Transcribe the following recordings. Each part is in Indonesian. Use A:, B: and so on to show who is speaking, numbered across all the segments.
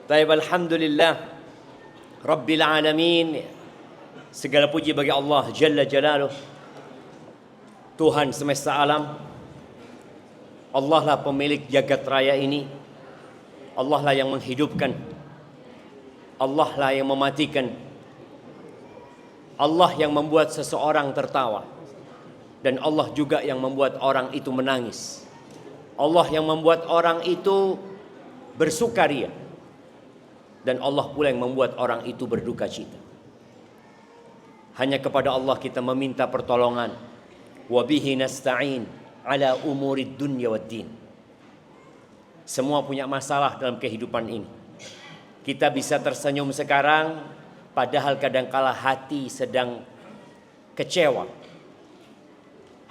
A: Taib, alhamdulillah Rabbil alamin. Segala puji bagi Allah Jalla Jalaluh, Tuhan semesta alam. Allah lah pemilik jagat raya ini. Allah lah yang menghidupkan, Allah lah yang mematikan, Allah yang membuat seseorang tertawa, dan Allah juga yang membuat orang itu menangis. Allah yang membuat orang itu bersukaria, dan Allah pula yang membuat orang itu berduka cita. Hanya kepada Allah kita meminta pertolongan. Wabihi nasta'in ala umurid dunya wad din. Semua punya masalah dalam kehidupan ini. Kita bisa tersenyum sekarang, padahal kadangkala hati sedang kecewa.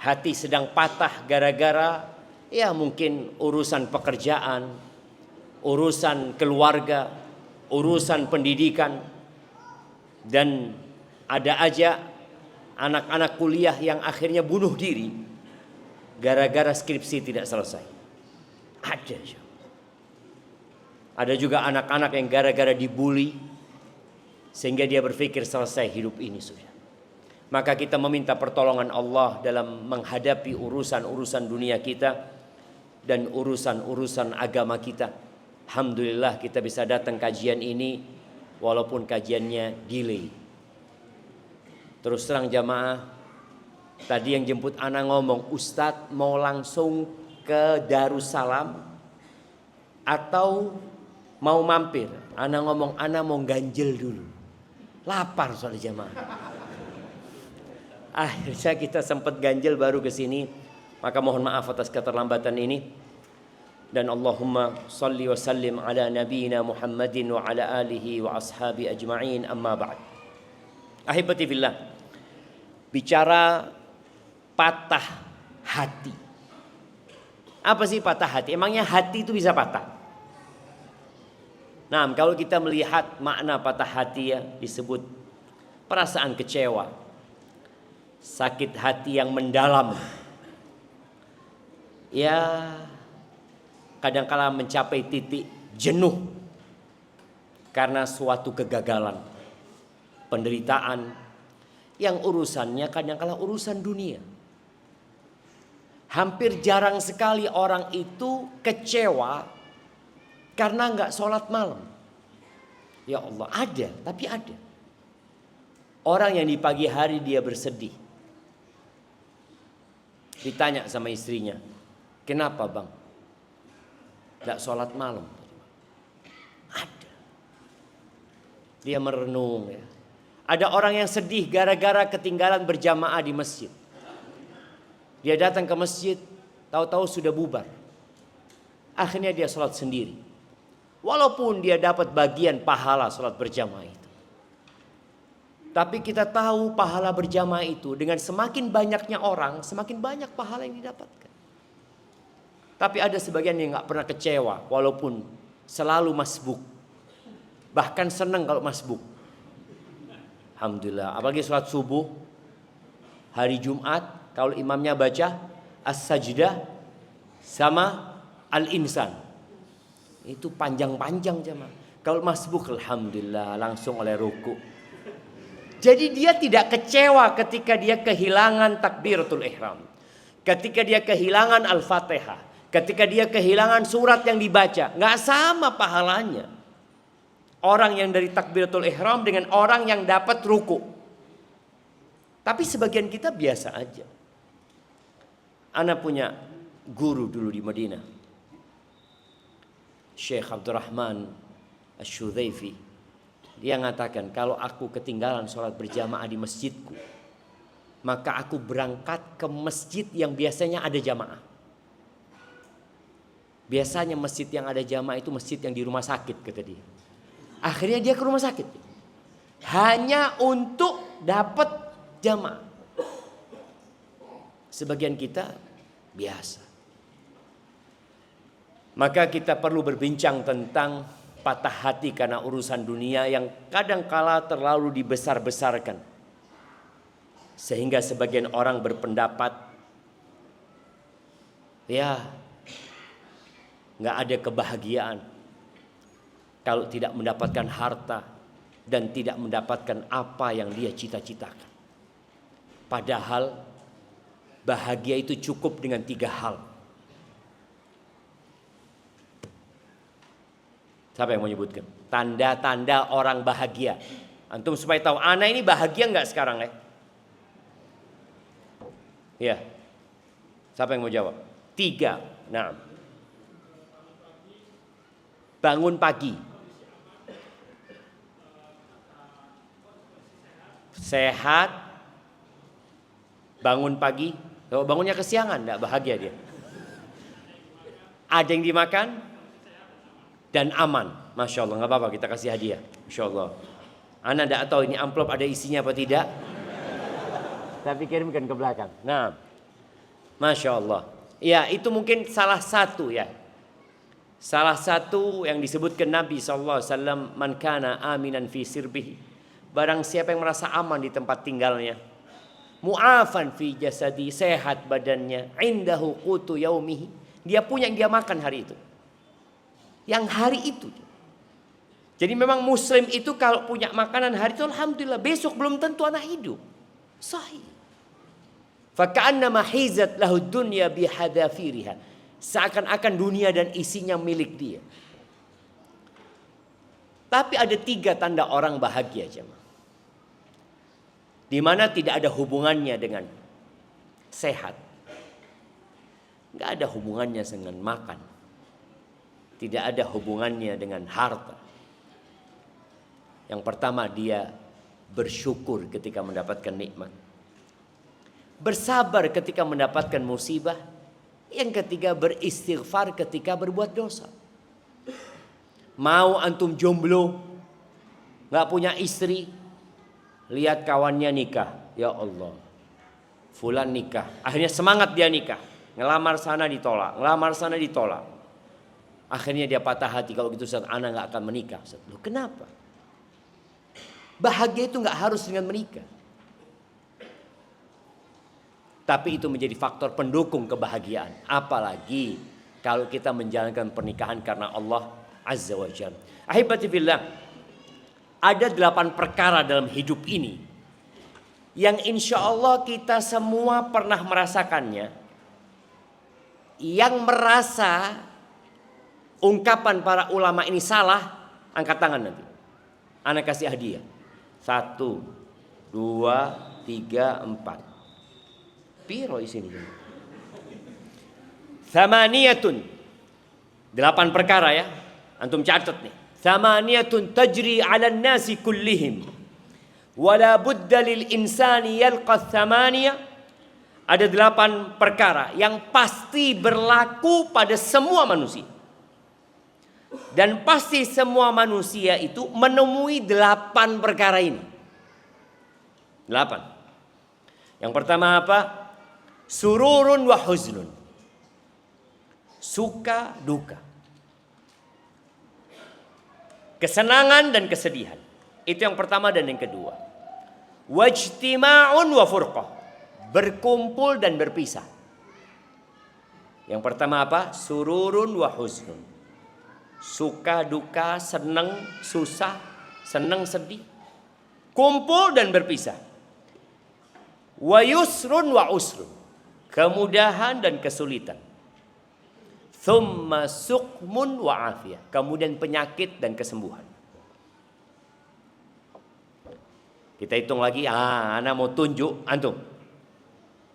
A: Hati sedang patah gara-gara ya mungkin urusan pekerjaan, urusan keluarga, urusan pendidikan, dan ada aja anak-anak kuliah yang akhirnya bunuh diri gara-gara skripsi tidak selesai. Ada juga anak-anak yang gara-gara dibully sehingga dia berpikir selesai hidup ini sudah. Maka kita meminta pertolongan Allah dalam menghadapi urusan-urusan dunia kita dan urusan-urusan agama kita. Alhamdulillah kita bisa datang kajian ini walaupun kajiannya delay. Terus terang jamaah, tadi yang jemput ana ngomong, Ustadz mau langsung ke Darussalam atau mau mampir? Ana ngomong, ana mau ganjel dulu. Lapar soalnya jamaah. Akhirnya kita sempat ganjel baru ke sini. Maka mohon maaf atas keterlambatan ini. Dan Allahumma salli wa sallim ala nabiyina Muhammadin wa ala alihi wa ashabi ajma'in, amma ba'd. Ahibati fillah, bicara patah hati. Apa sih patah hati? Emangnya hati itu bisa patah? Nah, kalau kita melihat makna patah hati ya, disebut perasaan kecewa, sakit hati yang mendalam. Ya, kadangkala mencapai titik jenuh karena suatu kegagalan, penderitaan yang urusannya kadangkala urusan dunia. Hampir jarang sekali orang itu kecewa karena nggak sholat malam. Ya Allah, ada, tapi ada. Orang yang di pagi hari dia bersedih. Ditanya sama istrinya, kenapa bang? Nggak sholat malam. Ada. Dia merenung ya. Ada orang yang sedih gara-gara ketinggalan berjamaah di masjid. Dia datang ke masjid, tahu-tahu sudah bubar. Akhirnya dia sholat sendiri. Walaupun dia dapat bagian pahala sholat berjamaah itu. Tapi kita tahu pahala berjamaah itu dengan semakin banyaknya orang, semakin banyak pahala yang didapatkan. Tapi ada sebagian yang gak pernah kecewa walaupun selalu masbuk. Bahkan senang kalau masbuk. Alhamdulillah, apalagi sholat subuh, hari Jumat, kalau imamnya baca As-Sajdah sama Al-Insan. Itu panjang-panjang jemaah. Kalau masbuk, alhamdulillah, langsung oleh ruku. Jadi dia tidak kecewa ketika dia kehilangan takbiratul ihram. Ketika dia kehilangan Al-Fatihah. Ketika dia kehilangan surat yang dibaca. Nggak sama pahalanya. Orang yang dari takbiratul ihram dengan orang yang dapat ruku. Tapi sebagian kita biasa aja. Ana punya guru dulu di Madinah, Syekh Abdurrahman Asy-Syudzaifi. Dia mengatakan, kalau aku ketinggalan sholat berjamaah di masjidku, maka aku berangkat ke masjid yang biasanya ada jamaah. Biasanya masjid yang ada jamaah itu masjid yang di rumah sakit, kata dia. Akhirnya dia ke rumah sakit hanya untuk dapat jamaah. Sebagian kita biasa. Maka kita perlu berbincang tentang patah hati karena urusan dunia yang kadangkala terlalu dibesar-besarkan. Sehingga sebagian orang berpendapat, ya, nggak ada kebahagiaan. kalau tidak mendapatkan harta dan tidak mendapatkan apa yang dia cita-citakan. Padahal bahagia itu cukup dengan 3 hal. Siapa yang mau menyebutkan? Tanda-tanda orang bahagia. Antum supaya tahu, ana ini bahagia nggak sekarang ya? Ya. Siapa yang mau jawab? 3. Nah. Bangun pagi. Sehat. Bangun pagi. Kalau bangunnya kesiangan, enggak bahagia dia. Ada yang dimakan dan aman. Masya Allah, nggak apa-apa, kita kasih hadiah. Masya Allah. Anda tidak tahu ini amplop ada isinya apa tidak, tapi kirimkan ke belakang. Nah, Masya Allah. Ya, itu mungkin salah satu ya. Salah satu yang disebutkan Nabi SAW, man kana aminan fi sirbihi. Barang siapa yang merasa aman di tempat tinggalnya, mu'afan fi jasadi, sehat badannya, indahu qutu yaumihi, dia punya yang dia makan hari itu. Yang hari itu. Jadi memang muslim itu kalau punya makanan hari itu alhamdulillah, besok belum tentu anak hidup. Sahih. Faka'annama hizat lahu dunya bihadafiriha. Seakan-akan dunia dan isinya milik dia. Tapi ada 3 tanda orang bahagia, jemaah. Di mana tidak ada hubungannya dengan sehat. Enggak ada hubungannya dengan makan. Tidak ada hubungannya dengan harta. Yang pertama, dia bersyukur ketika mendapatkan nikmat. Bersabar ketika mendapatkan musibah. Yang ketiga, beristighfar ketika berbuat dosa. Mau antum jomblo, gak punya istri, lihat kawannya nikah, ya Allah, fulan nikah, akhirnya semangat dia nikah. Ngelamar sana ditolak, ngelamar sana ditolak. Akhirnya dia patah hati, kalau gitu Ustaz, anak gak akan menikah. Ustaz, loh kenapa? Bahagia itu gak harus dengan menikah. Tapi itu menjadi faktor pendukung kebahagiaan. Apalagi kalau kita menjalankan pernikahan karena Allah Azza wa Jalla. Ahibati fillah, ada 8 perkara dalam hidup ini yang insya Allah kita semua pernah merasakannya. Yang merasa ungkapan para ulama ini salah, angkat tangan nanti. Ana kasih hadiah. 1, 2, 3, 4. Piro isini? 8 perkara ya. Antum catat nih. 8 tajri 'ala an-nasi kullihim. Wala budda lil insani yalqa 8. Ada 8 perkara yang pasti berlaku pada semua manusia. Dan pasti semua manusia itu menemui 8 perkara ini. 8. Yang pertama apa? Sururun wa huznun. Suka duka. Kesenangan dan kesedihan. Itu yang pertama dan yang kedua. Wajtima'un wa furqah. Berkumpul dan berpisah. Yang pertama apa? Sururun wa huznun. Suka duka, senang susah, senang sedih. Kumpul dan berpisah. Wa yusrun wa usrun. Kemudahan dan kesulitan. Thumma suqmun wa afiyah. Kemudian penyakit dan kesembuhan. Kita hitung lagi. Ana mau tunjuk. Antum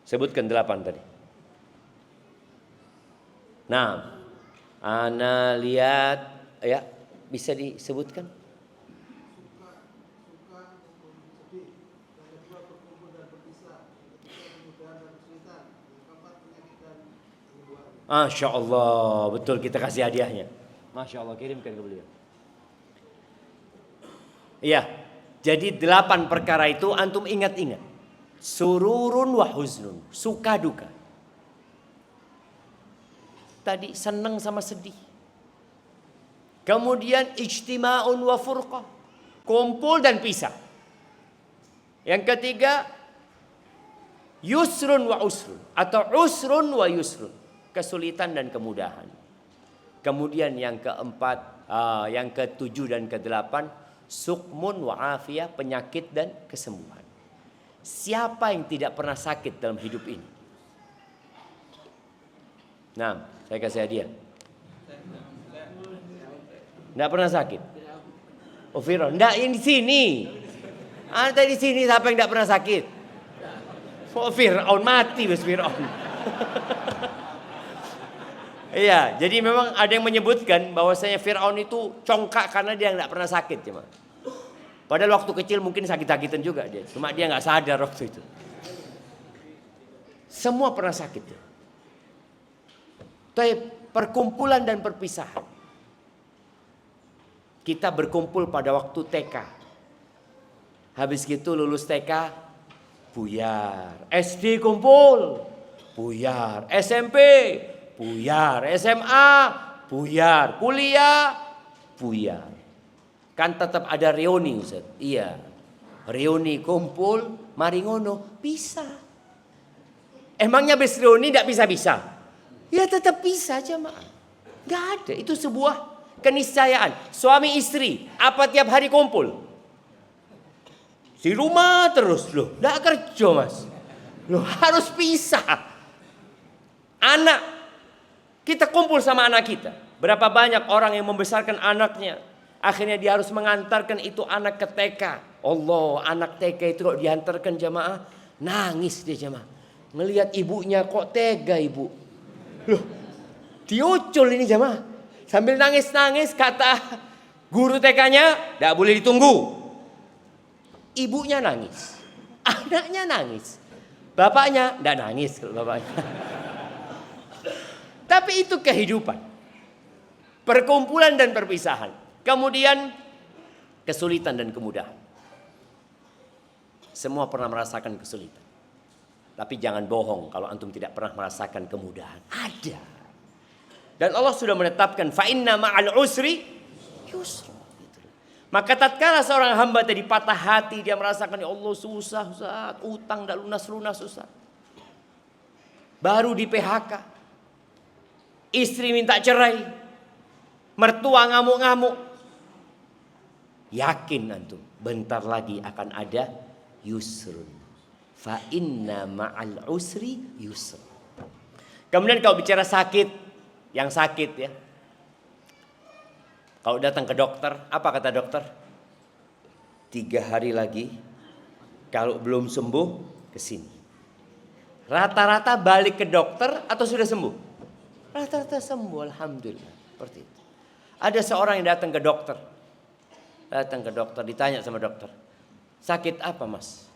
A: sebutkan 8 tadi. Nah, ana lihat ya, bisa disebutkan? Masya Allah, betul, kita kasih hadiahnya. Masya Allah, kirimkan ke beliau. Iya, jadi 8 perkara itu antum ingat-ingat. Sururun wa huznun, suka duka. Tadi senang sama sedih. Kemudian ijtima'un wa furqah, kumpul dan pisah. Yang ketiga, yusrun wa usrun atau usrun wa yusrun, kesulitan dan kemudahan. Kemudian yang keempat, Yang ke-7 dan ke-8, sukmun wa afiyah, penyakit dan kesembuhan. Siapa yang tidak pernah sakit dalam hidup ini? Nah, saya kasih hadiah. Tidak pernah sakit. Oh, Fir'aun, enggak, yang di sini. Ada di sini siapa yang tidak pernah sakit? Oh, Fir'aun mati wes Fir'aun. Iya, jadi memang ada yang menyebutkan bahwasanya Fir'aun itu congkak karena dia tidak pernah sakit, cuma. Padahal waktu kecil mungkin sakit-sakitan juga dia, cuma dia nggak sadar waktu itu. Semua pernah sakit. Tapi perkumpulan dan perpisahan. Kita berkumpul pada waktu TK. Habis gitu lulus TK, buyar. SD kumpul, buyar. SMP, buyar. SMA, buyar. Kuliah, buyar. Kan tetap ada reuni, Ustaz. Iya. Reuni kumpul, mari ngono, bisa. Emangnya habis reuni tidak bisa-bisa? Ya tetap bisa jemaah. Enggak ada, itu sebuah keniscayaan. Suami istri, apa tiap hari kumpul? Di rumah terus loh, enggak kerja mas. Loh harus pisah. Anak, kita kumpul sama anak kita. Berapa banyak orang yang membesarkan anaknya, akhirnya dia harus mengantarkan itu anak ke TK. Allah, anak TK itu kalau diantarkan jamaah, nangis dia jamaah. Ngelihat ibunya kok tega ibu. Loh, diucul ini jamaah. Sambil nangis-nangis kata guru TK-nya, tidak boleh ditunggu. Ibunya nangis, anaknya nangis, bapaknya tidak nangis kalau bapaknya. Tapi itu kehidupan, perkumpulan dan perpisahan. Kemudian kesulitan dan kemudahan. Semua pernah merasakan kesulitan. Tapi jangan bohong kalau antum tidak pernah merasakan kemudahan. Ada. Dan Allah sudah menetapkan fa inna ma'al usri yusra. Maka tatkala seorang hamba tadi patah hati, dia merasakan ya Allah susah, Ustaz, utang tak lunas-lunas susah. Baru di PHK. Istri minta cerai. Mertua ngamuk-ngamuk. Yakin antum, bentar lagi akan ada yusrun. Fa inna ma'al usri yusra. Kemudian kalau bicara sakit, yang sakit ya. Kalau datang ke dokter, apa kata dokter? 3 hari lagi, kalau belum sembuh, kesini. Rata-rata balik ke dokter atau sudah sembuh? Rata-rata sembuh, alhamdulillah. Seperti itu. Ada seorang yang datang ke dokter. Datang ke dokter, ditanya sama dokter. Sakit apa mas?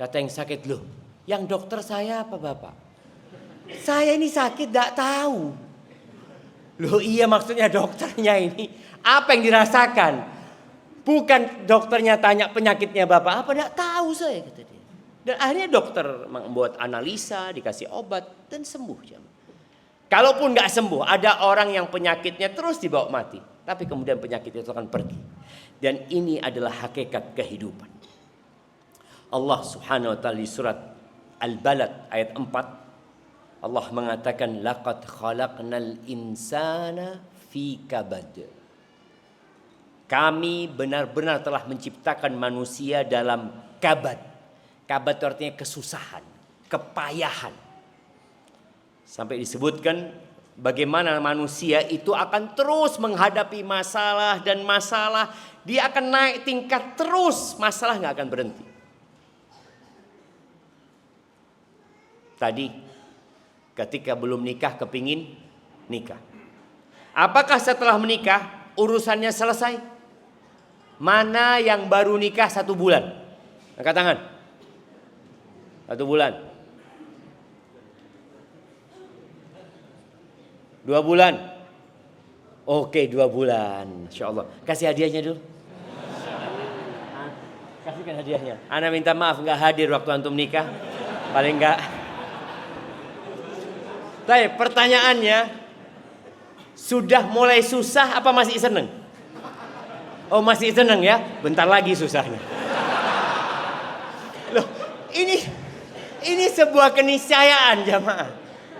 A: Kata yang sakit, loh, yang dokter saya apa bapak? Saya ini sakit gak tahu. Loh iya maksudnya dokternya ini apa yang dirasakan? Bukan dokternya tanya penyakitnya bapak apa, gak tahu saya kata dia. Dan akhirnya dokter membuat analisa, dikasih obat dan sembuh. Kalaupun gak sembuh, ada orang yang penyakitnya terus dibawa mati. Tapi kemudian penyakit itu akan pergi. Dan ini adalah hakikat kehidupan. Allah subhanahu wa ta'ala di surat Al-Balad ayat 4. Allah mengatakan laqad khalaqnal insana fi kabad. Kami benar-benar telah menciptakan manusia dalam kabad. Kabad itu artinya kesusahan, kepayahan. Sampai disebutkan bagaimana manusia itu akan terus menghadapi masalah dan masalah. Dia akan naik tingkat terus, masalah nggak akan berhenti. Tadi ketika belum nikah kepingin nikah. Apakah setelah menikah urusannya selesai? Mana yang baru nikah 1 bulan? Angkat tangan. 1 bulan. 2 bulan. Oke 2 bulan. Insya Allah. Kasih hadiahnya dulu. Kasihkan hadiahnya. Ana minta maaf nggak hadir waktu antum nikah. Paling nggak. Tapi pertanyaannya, sudah mulai susah apa masih seneng? Oh masih seneng ya, bentar lagi susahnya. Loh, ini sebuah keniscayaan jamaah.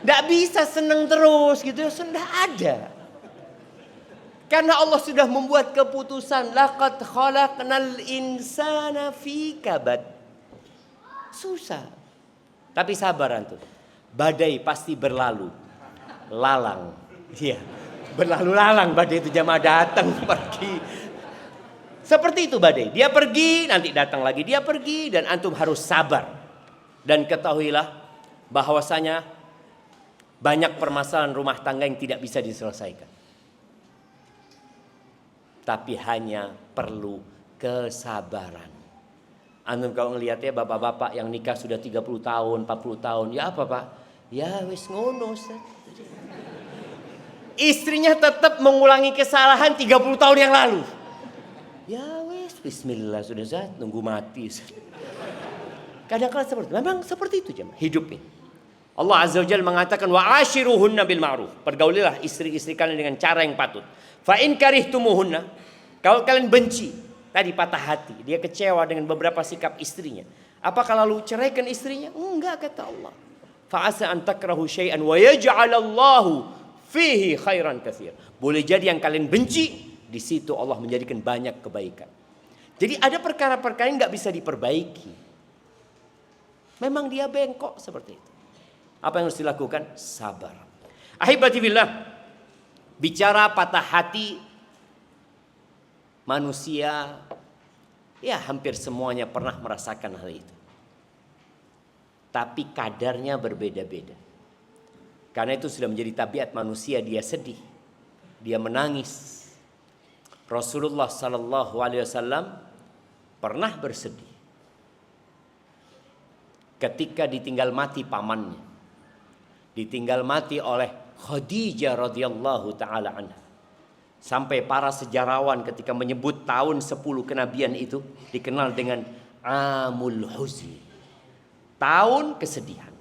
A: Nggak bisa seneng terus gitu, sudah ada. Karena Allah sudah membuat keputusan, laqad khalaqnal insana fi kabad. Susah. Tapi sabar antum. Badai pasti berlalu. Lalang. Iya. Berlalu lalang badai itu, jamaah datang pergi. Seperti itu badai. Dia pergi, nanti datang lagi. Dia pergi dan antum harus sabar. Dan ketahuilah bahwasanya banyak permasalahan rumah tangga yang tidak bisa diselesaikan. Tapi hanya perlu kesabaran. Antum kalau ngelihat ya bapak-bapak yang nikah sudah 30 tahun, 40 tahun. Ya apa Pak? Ya wis ngono Ustaz. Istrinya tetap mengulangi kesalahan 30 tahun yang lalu. Ya wis, bismillah sudah Ustaz, nunggu mati Ustaz. Kadang-kadang seperti, memang seperti itu jemaah hidup ini. Allah Azza wa Jalla mengatakan wa ashiruhunna bil ma'ruf. Pergaulilah istri-istri kalian dengan cara yang patut. Fa in karihtumuhunna, kalau kalian benci, tadi patah hati, dia kecewa dengan beberapa sikap istrinya. Apakah lalu ceraikan istrinya? Enggak, kata Allah. Fa asa an takrahu syai'an wa yaj'alallahu fihi khairan katsir. Boleh jadi yang kalian benci, di situ Allah menjadikan banyak kebaikan. Jadi ada perkara-perkara yang enggak bisa diperbaiki. Memang dia bengkok seperti itu. Apa yang harus dilakukan? Sabar. Ahibati billah, bicara patah hati, manusia ya hampir semuanya pernah merasakan hal itu. Tapi kadarnya berbeda-beda. Karena itu sudah menjadi tabiat manusia, dia sedih, dia menangis. Rasulullah sallallahu alaihi wasallam pernah bersedih ketika ditinggal mati pamannya. Ditinggal mati oleh Khadijah radhiyallahu taala anha. Sampai para sejarawan ketika menyebut tahun 10 kenabian itu dikenal dengan Amul Huzni. Tahun kesedihan.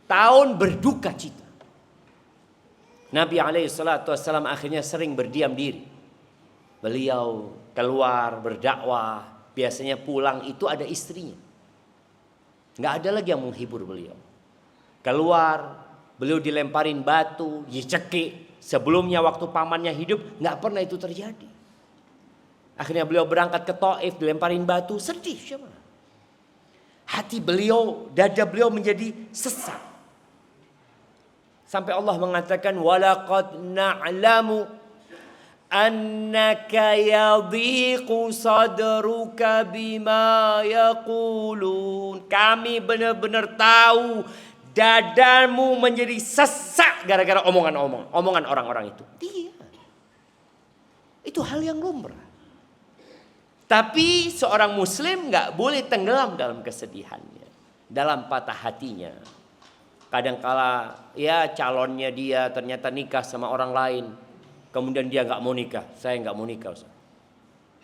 A: Tahun berduka cita. Nabi SAW akhirnya sering berdiam diri. Beliau keluar berdakwah. Biasanya pulang itu ada istrinya. Nggak ada lagi yang menghibur beliau. Keluar, beliau dilemparin batu, dicekik. Sebelumnya waktu pamannya hidup nggak pernah itu terjadi. Akhirnya beliau berangkat ke Taif, dilemparin batu, sedih siapa? Hati beliau, dada beliau menjadi sesak. Sampai Allah mengatakan walaqad na'lamu annaka yadhiqu sadruka bima yaqulun. Kami benar-benar tahu dadamu menjadi sesak gara-gara omongan orang-orang itu. Dia. Itu hal yang lumrah. Tapi seorang muslim gak boleh tenggelam dalam kesedihannya, dalam patah hatinya. Kadangkala ya calonnya dia ternyata nikah sama orang lain. Kemudian dia gak mau nikah. Saya gak mau nikah Ustaz.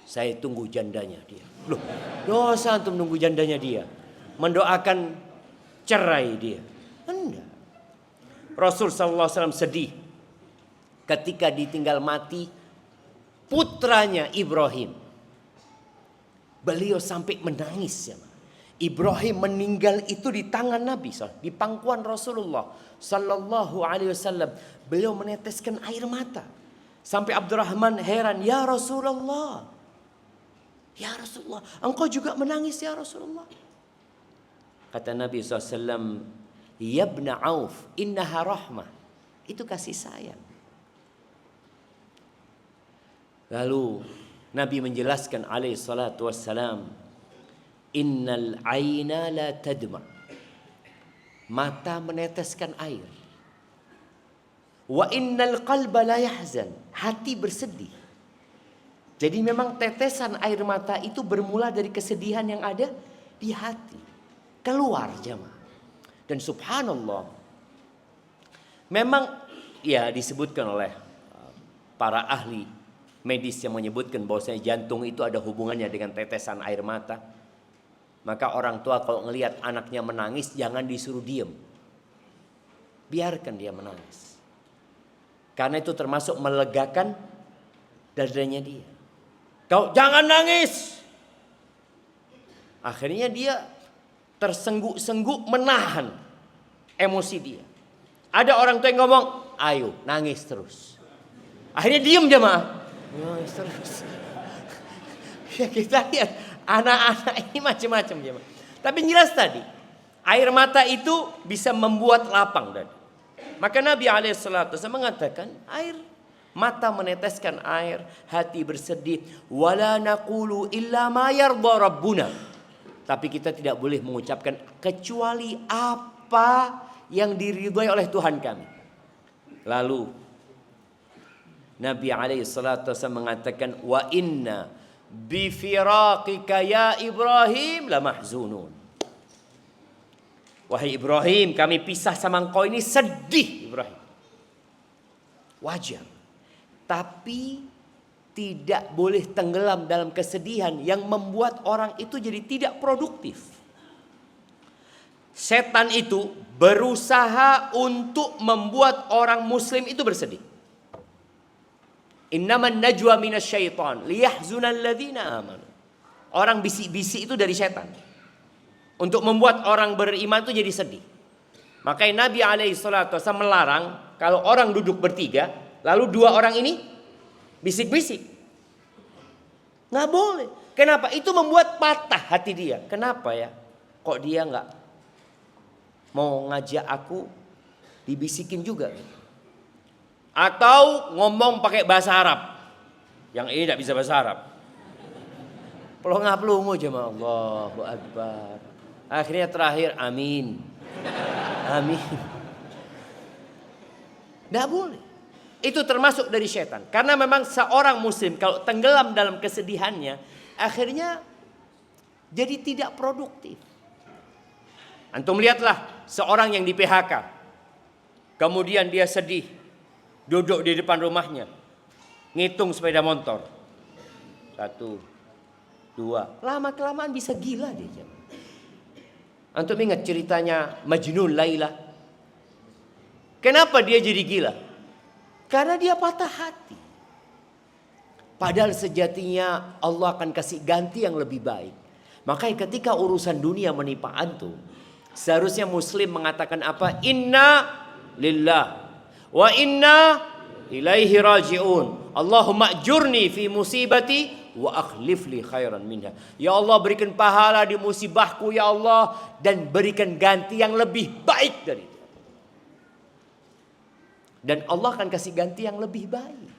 A: Saya tunggu jandanya dia. Loh, dosa untuk menunggu jandanya dia. Mendoakan cerai dia. Enggak. Rasul SAW sedih ketika ditinggal mati putranya Ibrahim. Beliau sampai menangis ya. Ibrahim meninggal itu di tangan Nabi, di pangkuan Rasulullah Sallallahu Alaihi Wasallam. Beliau meneteskan air mata. Sampai Abdurrahman heran, ya Rasulullah, engkau juga menangis ya Rasulullah. Kata Nabi SAW, ya ibn Auf, innaha rahmah. Itu kasih sayang. Lalu Nabi menjelaskan alaihi salatu wassalam, innal aina la tadma. Mata meneteskan air. Wa innal qalba la yahzan. Hati bersedih. Jadi memang tetesan air mata itu bermula dari kesedihan yang ada di hati. Keluar jemaah. Dan subhanallah, memang ya disebutkan oleh para ahli medis yang menyebutkan bahwasanya jantung itu ada hubungannya dengan tetesan air mata. Maka orang tua kalau ngelihat anaknya menangis, jangan disuruh diem. Biarkan dia menangis. Karena itu termasuk melegakan dadanya dia. Kau jangan nangis. Akhirnya dia tersengguk-sengguk menahan emosi dia. Ada orang tua yang ngomong, ayo nangis terus. Akhirnya diem jemaah. Nangis terus. Ya kita lihat anak-anak ini macam-macam ya. Tapi jelas tadi air mata itu bisa membuat lapang dan maka Nabi alaihissalatu mengatakan air mata meneteskan air, hati bersedih. Wala naqulu illa ma yarda rabbuna. Tapi kita tidak boleh mengucapkan kecuali apa yang diridhai oleh Tuhan kami. Lalu Nabi alaihissalatu mengatakan wa inna bi firaqika ya Ibrahim la mahzunun. Wahai Ibrahim, kami pisah sama engkau ini sedih Ibrahim. Wajar. Tapi tidak boleh tenggelam dalam kesedihan yang membuat orang itu jadi tidak produktif. Setan itu berusaha untuk membuat orang muslim itu bersedih. Innaman najwa minasyaitan liyahzunal ladzina amanu. Orang bisik-bisik itu dari setan. Untuk membuat orang beriman itu jadi sedih. Makanya Nabi alaihissalatu melarang kalau orang duduk bertiga, lalu dua orang ini bisik-bisik. Nggak boleh. Kenapa? Itu membuat patah hati dia. Kenapa ya? Kok dia nggak mau ngajak aku dibisikin juga? Atau ngomong pakai bahasa Arab. Yang ini tidak bisa bahasa Arab. Pelongo-pelongo jemaah, Allahu Akbar. Akhirnya terakhir amin. Amin. Tidak boleh. Itu termasuk dari setan. Karena memang seorang muslim kalau tenggelam dalam kesedihannya, akhirnya jadi tidak produktif. Antum lihatlah seorang yang di PHK. Kemudian dia sedih. Duduk di depan rumahnya. Ngitung sepeda motor. 1, 2. Lama-kelamaan bisa gila dia. Antum ingat ceritanya Majnun Laila? Kenapa dia jadi gila? Karena dia patah hati. Padahal sejatinya Allah akan kasih ganti yang lebih baik. Makanya ketika urusan dunia menimpa antum, seharusnya muslim mengatakan apa? Inna lillah wa inna ilaihi raji'un. Allahumma ajurni fi musibati wa akhlif li khairan minha. Ya Allah, berikan pahala di musibahku ya Allah, dan berikan ganti yang lebih baik dari itu. Dan Allah akan kasih ganti yang lebih baik.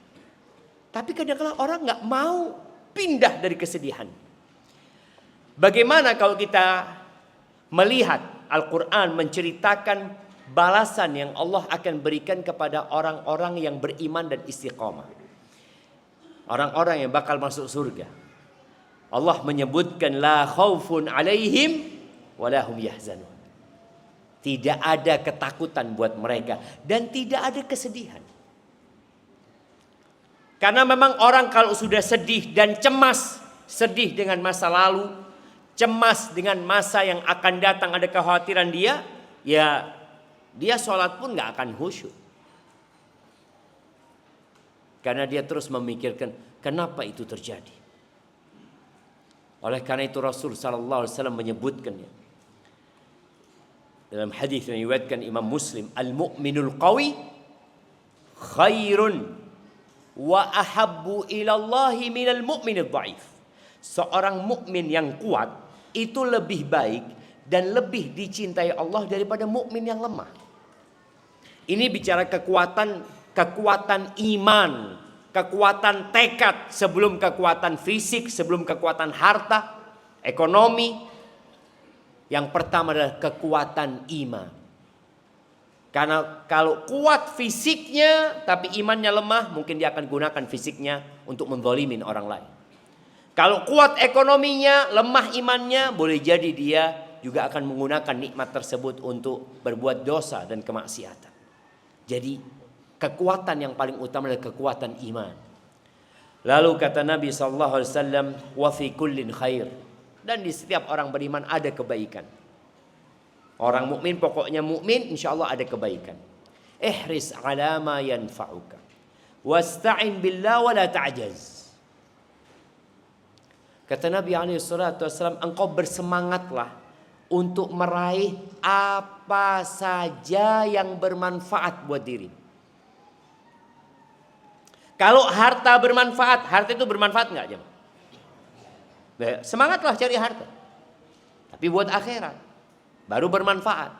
A: Tapi kadang-kadang orang nggak mau pindah dari kesedihan. Bagaimana kalau kita melihat Al-Quran menceritakan balasan yang Allah akan berikan kepada orang-orang yang beriman dan istiqamah. Orang-orang yang bakal masuk surga. Allah menyebutkan la khaufun alaihim wa lahum yahzanun. Tidak ada ketakutan buat mereka dan tidak ada kesedihan. Karena memang orang kalau sudah sedih dan cemas, sedih dengan masa lalu, cemas dengan masa yang akan datang, ada kekhawatiran dia, ya dia sholat pun gak akan khusyuk. Karena dia terus memikirkan kenapa itu terjadi. Oleh karena itu Rasul sallallahu alaihi wasallam menyebutkannya dalam hadis yang diriwayatkan Imam Muslim, al-mu'minul qawi khairun wa ahabbu ila Allah minal mu'minid dhaif. Seorang mukmin yang kuat itu lebih baik dan lebih dicintai Allah daripada mukmin yang lemah. Ini bicara kekuatan iman, kekuatan tekad sebelum kekuatan fisik, sebelum kekuatan harta, ekonomi. Yang pertama adalah kekuatan iman. Karena kalau kuat fisiknya tapi imannya lemah, mungkin dia akan gunakan fisiknya untuk menzalimin orang lain. Kalau kuat ekonominya, lemah imannya, boleh jadi dia juga akan menggunakan nikmat tersebut untuk berbuat dosa dan kemaksiatan. Jadi kekuatan yang paling utama adalah kekuatan iman. Lalu kata Nabi SAW, wa fi kullin khair. Dan di setiap orang beriman ada kebaikan. Orang mukmin pokoknya mukmin, insyaallah ada kebaikan. Ihris ala ma yanfa'uka. Wasta'in billah wa la ta'jaz. Kata Nabi SAW, engkau bersemangatlah untuk meraih apa saja yang bermanfaat buat diri. Kalau harta bermanfaat, harta itu bermanfaat nggak jemaah? Semangatlah cari harta, tapi buat akhirat, baru bermanfaat.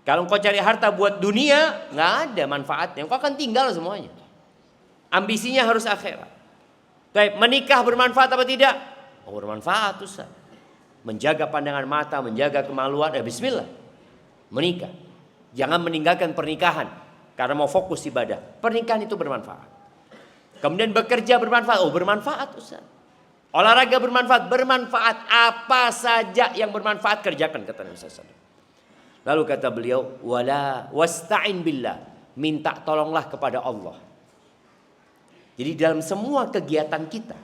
A: Kalau engkau cari harta buat dunia, nggak ada manfaatnya. Engkau akan tinggal semuanya. Ambisinya harus akhirat. Baik, menikah bermanfaat apa tidak? Oh, bermanfaat, Ustaz. Menjaga pandangan mata, menjaga kemaluan, bismillah. Menikah. Jangan meninggalkan pernikahan karena mau fokus ibadah. Pernikahan itu bermanfaat. Kemudian bekerja bermanfaat. Oh, bermanfaat, Ustaz. Olahraga bermanfaat. Bermanfaat. Apa saja yang bermanfaat kerjakan, kata Nabi SAW. Lalu kata beliau, wala wasta'in billah. Minta tolonglah kepada Allah. Jadi dalam semua kegiatan kita,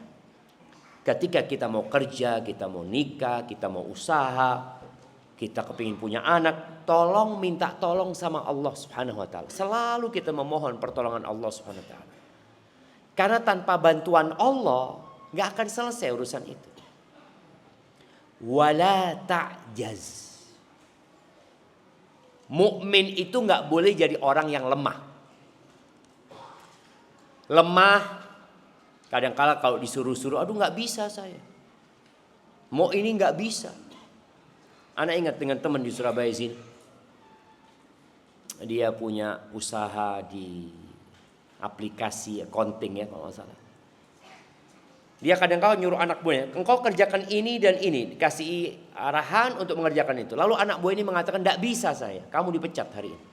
A: ketika kita mau kerja, kita mau nikah, kita mau usaha, kita kepingin punya anak, tolong minta tolong sama Allah Subhanahu wa taala. Selalu kita memohon pertolongan Allah Subhanahu wa taala. Karena tanpa bantuan Allah nggak akan selesai urusan itu. Wala ta'jaz. Mukmin itu nggak boleh jadi orang yang lemah. Lemah, kadang-kala kalau disuruh-suruh, aduh nggak bisa saya. Mau ini nggak bisa. Anak ingat dengan teman di Surabaya sini. Dia punya usaha di aplikasi accounting ya kalau nggak salah. Dia kadang-kala nyuruh anak buahnya, engkau kerjakan ini dan ini, dikasih arahan untuk mengerjakan itu. Lalu anak buah ini mengatakan, nggak bisa saya, kamu dipecat hari ini.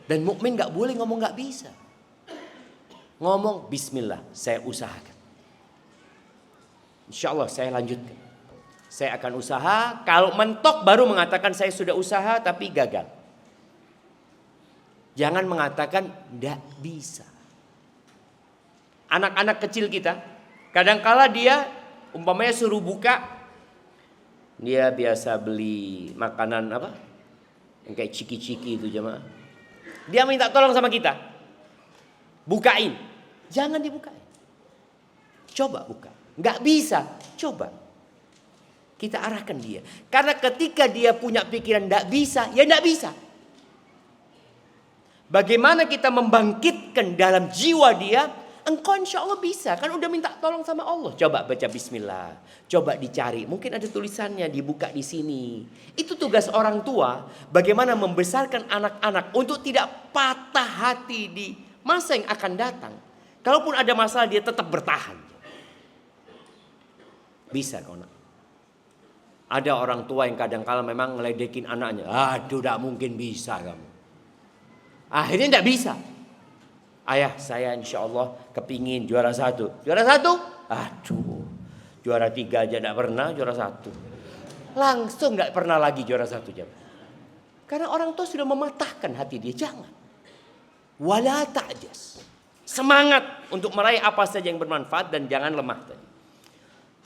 A: Dan mukmin nggak boleh ngomong nggak bisa. Ngomong bismillah, saya usahakan. Insya Allah saya lanjutkan. Saya akan usaha. Kalau mentok baru mengatakan saya sudah usaha tapi gagal. Jangan mengatakan nggak bisa. Anak-anak kecil kita, kadangkala dia umpamanya suruh buka, dia biasa beli makanan apa? Yang kayak ciki-ciki itu jemaah. Dia minta tolong sama kita. Bukain. Jangan dibukain. Coba buka. Nggak bisa. Coba. Kita arahkan dia. Karena ketika dia punya pikiran nggak bisa, ya nggak bisa. Bagaimana kita membangkitkan dalam jiwa dia? Engkau insya Allah bisa. Kan udah minta tolong sama Allah. Coba baca bismillah. Coba dicari. Mungkin ada tulisannya dibuka di sini. Itu tugas orang tua. Bagaimana membesarkan anak-anak untuk tidak patah hati di masa yang akan datang. Kalaupun ada masalah dia tetap bertahan. Bisa kau nak. Ada orang tua yang kadang-kala memang ngeledekin anaknya. Aduh tidak mungkin bisa kamu. Akhirnya tidak bisa. Ayah saya insya Allah kepingin juara 1. Juara 1? Aduh. Juara 3 aja tidak pernah, juara 1. Langsung tidak pernah lagi juara 1 jam. Karena orang tua sudah mematahkan hati dia. Jangan. Wala ta'jas. Semangat untuk meraih apa saja yang bermanfaat dan jangan lemah tadi.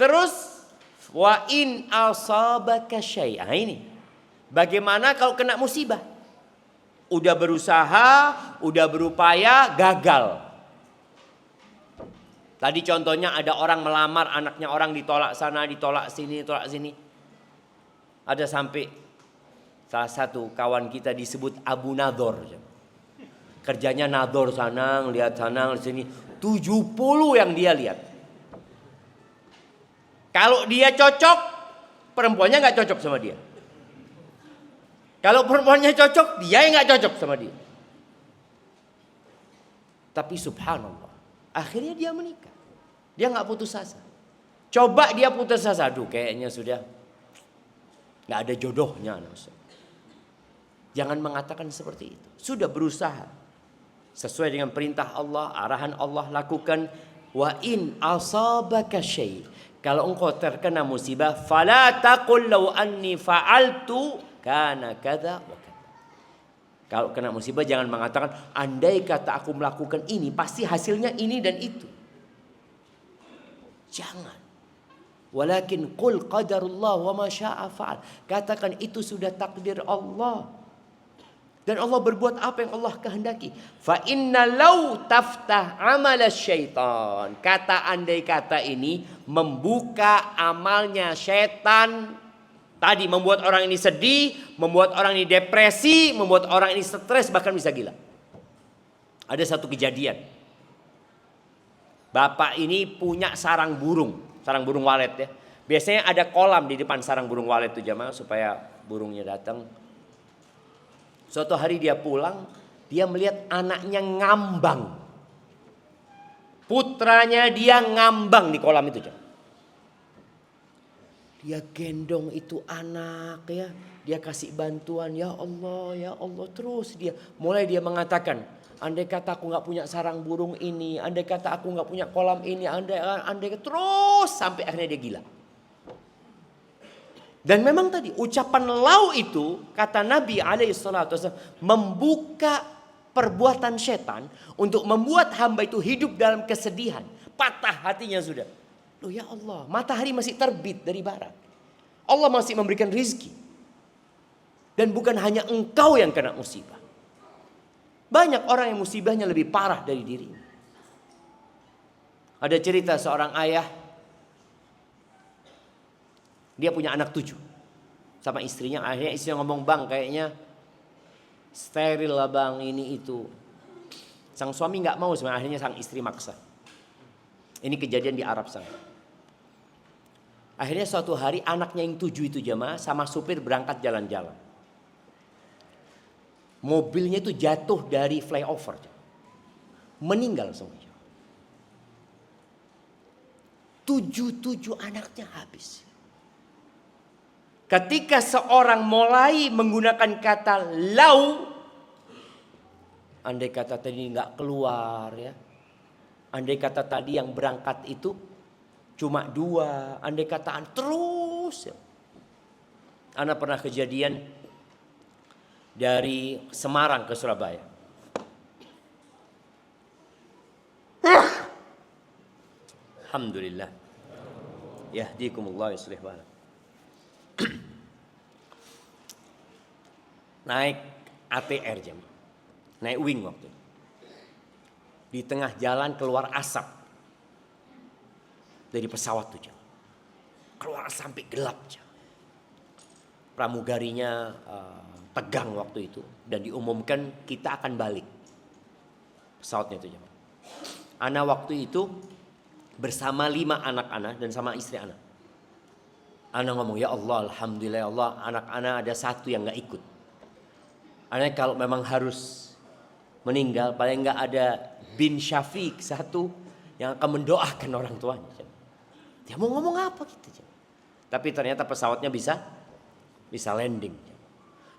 A: Terus wa in asabaka syai'an. Ini. Bagaimana kalau kena musibah? Udah berusaha, udah berupaya, gagal. Tadi contohnya ada orang melamar, anaknya orang ditolak sana, ditolak sini, ditolak sini. Ada sampai salah satu kawan kita disebut Abu Nador. Kerjanya nador sana, ngeliat sana, ngeliat sini. 70 yang dia lihat. Kalau dia cocok, perempuannya nggak cocok sama dia. Kalau perempuannya cocok, dia yang gak cocok sama dia. Tapi subhanallah, akhirnya dia menikah. Dia gak putus asa. Coba dia putus asa, aduh kayaknya sudah gak ada jodohnya. Jangan mengatakan seperti itu. Sudah berusaha. Sesuai dengan perintah Allah, arahan Allah lakukan. Wa in asabaka syai'. Kalau engkau terkena musibah, fala taqul law anni fa'altu karena kada wa kada. Kalau kena musibah jangan mengatakan andai kata aku melakukan ini pasti hasilnya ini dan itu. Jangan. Walakin qul qadarullah wa ma syaa fa'al. Katakan itu sudah takdir Allah. Dan Allah berbuat apa yang Allah kehendaki. Fa inna law taftah amal syaitan. Kata andai kata ini membuka amalnya syaitan. Tadi membuat orang ini sedih, membuat orang ini depresi, membuat orang ini stres, bahkan bisa gila. Ada satu kejadian. Bapak ini punya sarang burung walet ya. Biasanya ada kolam di depan sarang burung walet itu jamaah supaya burungnya datang. Suatu hari dia pulang, dia melihat anaknya ngambang. Putranya dia ngambang di kolam itu jamaah. Dia gendong itu anak ya. Dia kasih bantuan, ya Allah terus dia mulai mengatakan, andai kata aku nggak punya sarang burung ini, andai kata aku nggak punya kolam ini, andai terus sampai akhirnya dia gila. Dan memang tadi ucapan lau itu kata Nabi alaihissalam membuka perbuatan setan untuk membuat hamba itu hidup dalam kesedihan, patah hatinya sudah. Loh ya Allah, matahari masih terbit dari barat. Allah masih memberikan rizki. Dan bukan hanya engkau yang kena musibah. Banyak orang yang musibahnya lebih parah dari dirinya. Ada cerita seorang ayah. Dia punya anak 7. Sama istrinya. Akhirnya istrinya ngomong, bang kayaknya steril lah bang ini itu. Sang suami gak mau sebenarnya. Akhirnya sang istri maksa. Ini kejadian di Arab sana. Akhirnya suatu hari anaknya yang 7 itu jamaah sama supir berangkat jalan-jalan. Mobilnya itu jatuh dari flyover. Meninggal semuanya. 7 anaknya habis. Ketika seorang mulai menggunakan kata lau. Andai kata tadi gak keluar ya. Andai kata tadi yang berangkat itu cuma 2. Andai kataan terus ya. Ana pernah kejadian dari Semarang ke Surabaya. Alhamdulillah. Yahdikumullah yuslih balak. Naik ATR jam. Naik wing waktu itu. Di tengah jalan keluar asap. Dari pesawat tuh jam. Keluar sampai gelap jam. Pramugarinya tegang waktu itu. Dan diumumkan kita akan balik. Pesawatnya itu jam. Ana waktu itu bersama 5 anak ana dan sama istri ana. Ana ngomong, ya Allah, alhamdulillah ya Allah, anak ana ada 1 yang gak ikut. Ana kalau memang harus meninggal, paling gak ada bin Syafiq 1 yang akan mendoakan orang tuanya. Dia mau ngomong apa gitu. Tapi ternyata pesawatnya bisa landing.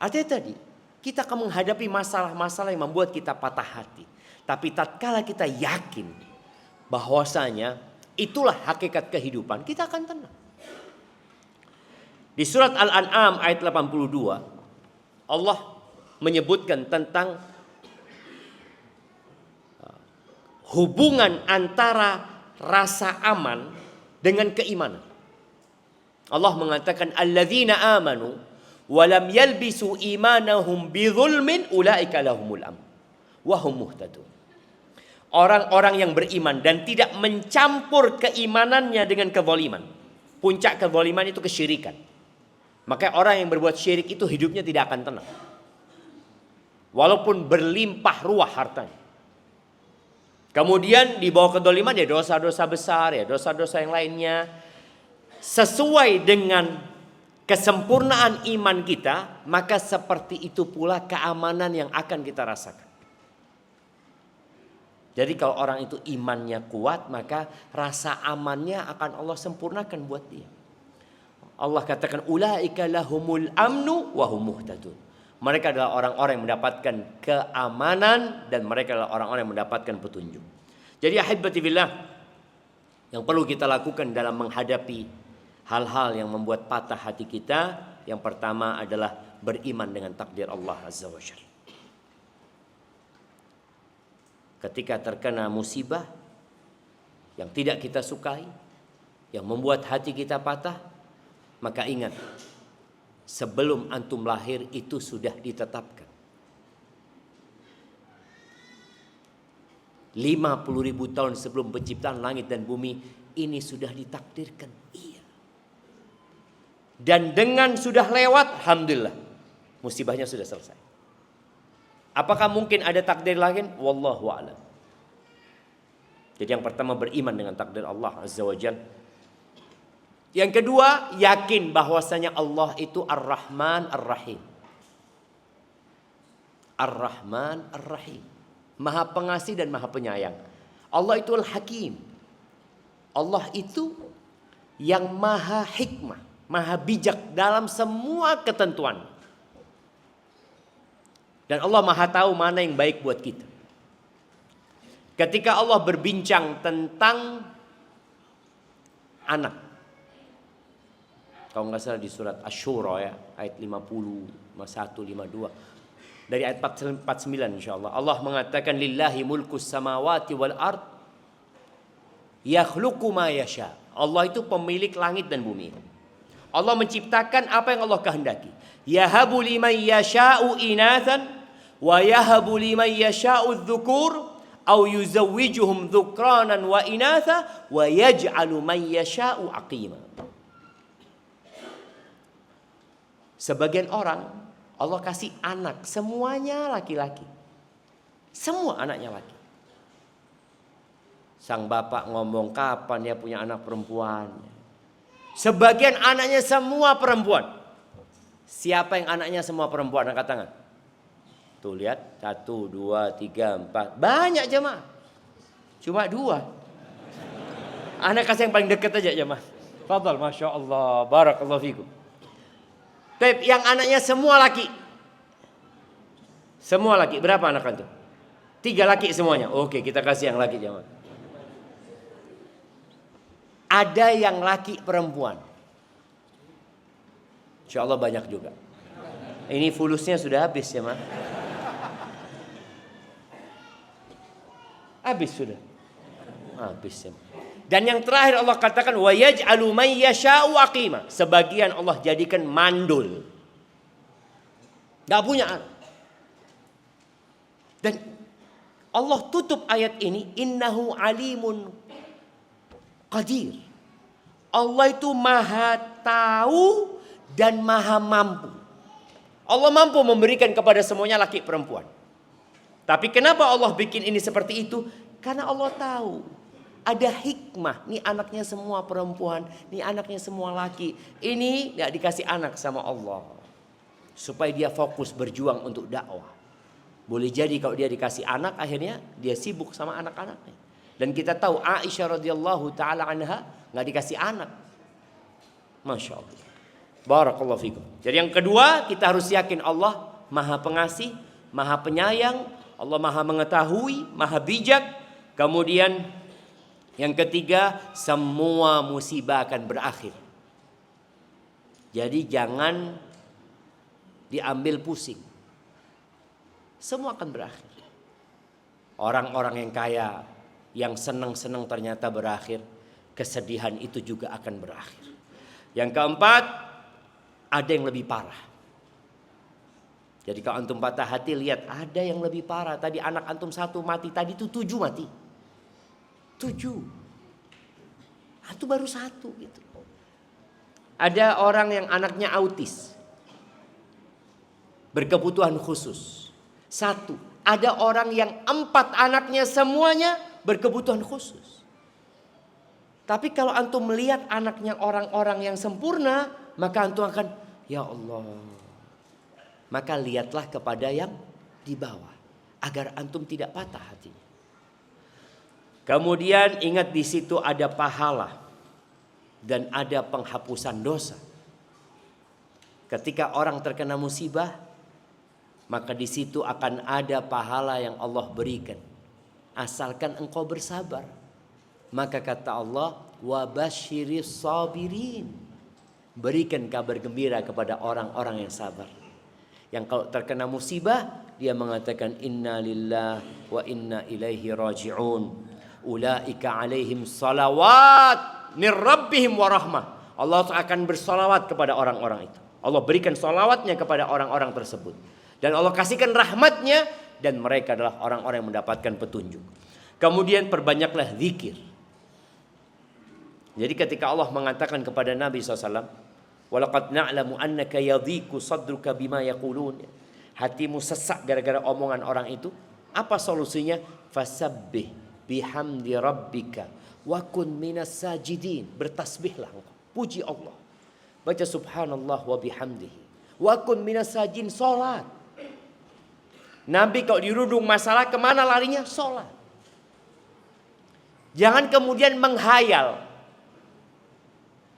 A: Artinya tadi, kita akan menghadapi masalah-masalah yang membuat kita patah hati. Tapi tatkala kita yakin bahwasanya itulah hakikat kehidupan, kita akan tenang. Di surat Al-An'am ayat 82, Allah menyebutkan tentang hubungan antara rasa aman dengan keimanan. Allah mengatakan alladzina amanu wa lam yalbisu imanahum bidzulmin ulaika lahumul amn wa hum muhtadun. Orang-orang yang beriman dan tidak mencampur keimanannya dengan kezaliman. Puncak kezaliman itu kesyirikan. Maka orang yang berbuat syirik itu hidupnya tidak akan tenang. Walaupun berlimpah ruah hartanya. Kemudian di bawah kezaliman ya dosa-dosa besar, ya dosa-dosa yang lainnya. Sesuai dengan kesempurnaan iman kita, maka seperti itu pula keamanan yang akan kita rasakan. Jadi kalau orang itu imannya kuat, maka rasa amannya akan Allah sempurnakan buat dia. Allah katakan ulaika lahumul amnu wa hum muhtadun. Mereka adalah orang-orang yang mendapatkan keamanan dan mereka adalah orang-orang yang mendapatkan petunjuk. Jadi ahibati billah, yang perlu kita lakukan dalam menghadapi hal-hal yang membuat patah hati kita, yang pertama adalah beriman dengan takdir Allah Azza wa Jalla. Ketika terkena musibah yang tidak kita sukai, yang membuat hati kita patah, maka ingat, sebelum antum lahir itu sudah ditetapkan. 50.000 tahun sebelum penciptaan langit dan bumi, ini sudah ditakdirkan. Iya. Dan dengan sudah lewat, alhamdulillah, musibahnya sudah selesai. Apakah mungkin ada takdir lain? Wallahu a'lam. Jadi yang pertama beriman dengan takdir Allah Azza wa Jalla. Yang kedua, yakin bahwasanya Allah itu Ar-Rahman Ar-Rahim. Ar-Rahman Ar-Rahim. Maha pengasih dan maha penyayang. Allah itu Al-Hakim. Allah itu yang maha hikmah, maha bijak dalam semua ketentuan. Dan Allah maha tahu mana yang baik buat kita. Ketika Allah berbincang tentang anak, kalau nggak salah di surat Asy-Syura ya, ayat 50, 51, 52. Dari ayat 49 insyaallah. Allah mengatakan lillahi mulkus samawati wal ard yakhluqu ma yasha. Allah itu pemilik langit dan bumi. Allah menciptakan apa yang Allah kehendaki. Yahabu liman yasha'u inathan wa yahabu liman yasha'u dzukur au yuzawwijuhum dzukranan wa inatha wa yaj'alu man yasha'u aqima. Sebagian orang Allah kasih anak, semuanya laki-laki. Semua anaknya laki. Sang bapak ngomong kapan dia punya anak perempuan. Sebagian anaknya semua perempuan. Siapa yang anaknya semua perempuan? Angkat tangan. Tuh lihat, 1, 2, 3, 4. Banyak jemaah. Cuma 2. Anak kasih yang paling dekat aja jemaah. Fadal, Masya Allah, barakallahu fikum. Baik, yang anaknya semua laki. Semua laki. Berapa anak antum? 3 laki semuanya. Oke, kita kasih yang laki jemaah. Ada yang laki perempuan. Insya Allah banyak juga. Ini fulusnya sudah habis ya mas. Habis sudah. Habis ya. Dan yang terakhir Allah katakan wa yaj'alu man yasha'u aqima. Sebagian Allah jadikan mandul. Enggak punya anak. Dan Allah tutup ayat ini innahu alimun qadir. Allah itu maha tahu dan maha mampu. Allah mampu memberikan kepada semuanya laki perempuan. Tapi kenapa Allah bikin ini seperti itu? Karena Allah tahu ada hikmah. Nih anaknya semua perempuan, nih anaknya semua laki. Ini gak dikasih anak sama Allah supaya dia fokus berjuang untuk dakwah. Boleh jadi kalau dia dikasih anak akhirnya dia sibuk sama anak-anaknya. Dan kita tahu Aisyah radhiyallahu taala anha nggak dikasih anak. Masya Allah. Barakallahu fikum. Jadi yang kedua kita harus yakin Allah maha pengasih, maha penyayang, Allah maha mengetahui, maha bijak. Kemudian yang ketiga semua musibah akan berakhir. Jadi jangan diambil pusing. Semua akan berakhir. Orang-orang yang kaya yang senang-senang ternyata berakhir, kesedihan itu juga akan berakhir. Yang keempat, ada yang lebih parah. Jadi kalau antum patah hati lihat ada yang lebih parah. Tadi anak antum 1 mati, tadi itu 7 mati. 7. Antum baru 1 gitu. Ada orang yang anaknya autis, berkebutuhan khusus. 1. Ada orang yang 4 anaknya semuanya berkebutuhan khusus. Tapi kalau antum melihat anaknya orang-orang yang sempurna, maka antum akan, ya Allah. Maka lihatlah kepada yang di bawah, agar antum tidak patah hatinya. Kemudian ingat di situ ada pahala dan ada penghapusan dosa. Ketika orang terkena musibah, maka di situ akan ada pahala yang Allah berikan. Asalkan engkau bersabar. Maka kata Allah, wa basyiris sabirin. Berikan kabar gembira kepada orang-orang yang sabar. Yang kalau terkena musibah, dia mengatakan inna lillah wa inna ilaihi raji'un. Ulaika alaihim salawat min rabbihim wa rahmah. Allah akan bersalawat kepada orang-orang itu. Allah berikan salawatnya kepada orang-orang tersebut. Dan Allah kasihkan rahmatnya, dan mereka adalah orang-orang yang mendapatkan petunjuk. Kemudian perbanyaklah zikir. Jadi ketika Allah mengatakan kepada Nabi SAW, walaqad na'lamu annaka yadhiku sadruka bima yaqulun. hatimu sesak gara-gara omongan orang itu, apa solusinya? Fasabbih bihamdi rabbika wa kun minas sajidin. Bertasbihlah engkau, puji Allah, baca subhanallah wa bihamdihi wa kun minas sajidin, salat. Nabi kalau dirundung masalah kemana larinya? Salat. Jangan kemudian menghayal.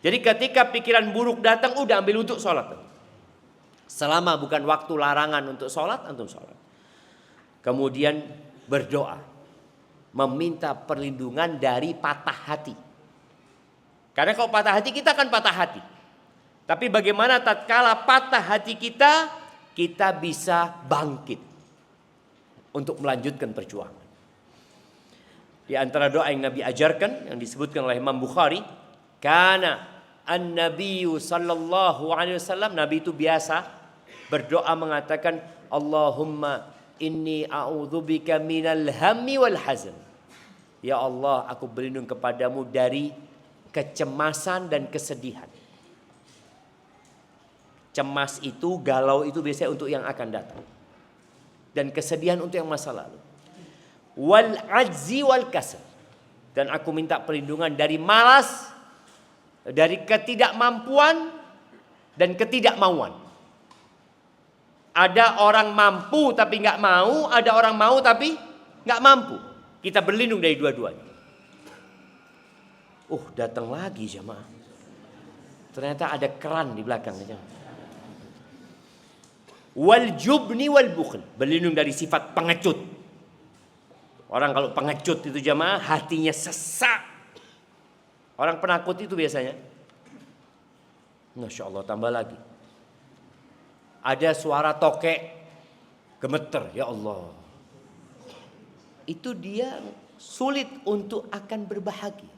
A: Jadi ketika pikiran buruk datang, udah ambil wudhu, sholat. Selama bukan waktu larangan untuk sholat, antum sholat. Kemudian berdoa, meminta perlindungan dari patah hati. Karena kalau patah hati, kita akan patah hati. Tapi bagaimana tatkala patah hati kita, kita bisa bangkit untuk melanjutkan perjuangan. Di antara doa yang Nabi ajarkan, yang disebutkan oleh Imam Bukhari, karena An-Nabiyyu sallallahu alaihi wasallam, Nabi itu biasa berdoa mengatakan, Allahumma inni a'udzubika minal hammi wal hazan. Ya Allah, aku berlindung kepadamu dari kecemasan dan kesedihan. Cemas itu, galau itu biasanya untuk yang akan datang, dan kesedihan untuk yang masa lalu. Wal ajzi wal kasal, dan aku minta perlindungan dari malas, dari ketidakmampuan dan ketidakmauan. Ada orang mampu tapi nggak mau, ada orang mau tapi nggak mampu. Kita berlindung dari dua-duanya. Datang lagi jamaah. Ternyata ada keran di belakang. Wal jubni wal bukhl, berlindung dari sifat pengecut. Orang kalau pengecut itu jamaah, hatinya sesak. Orang penakut itu biasanya, Masya Allah, tambah lagi. Ada suara tokek, gemeter, ya Allah. Itu dia sulit untuk akan berbahagia.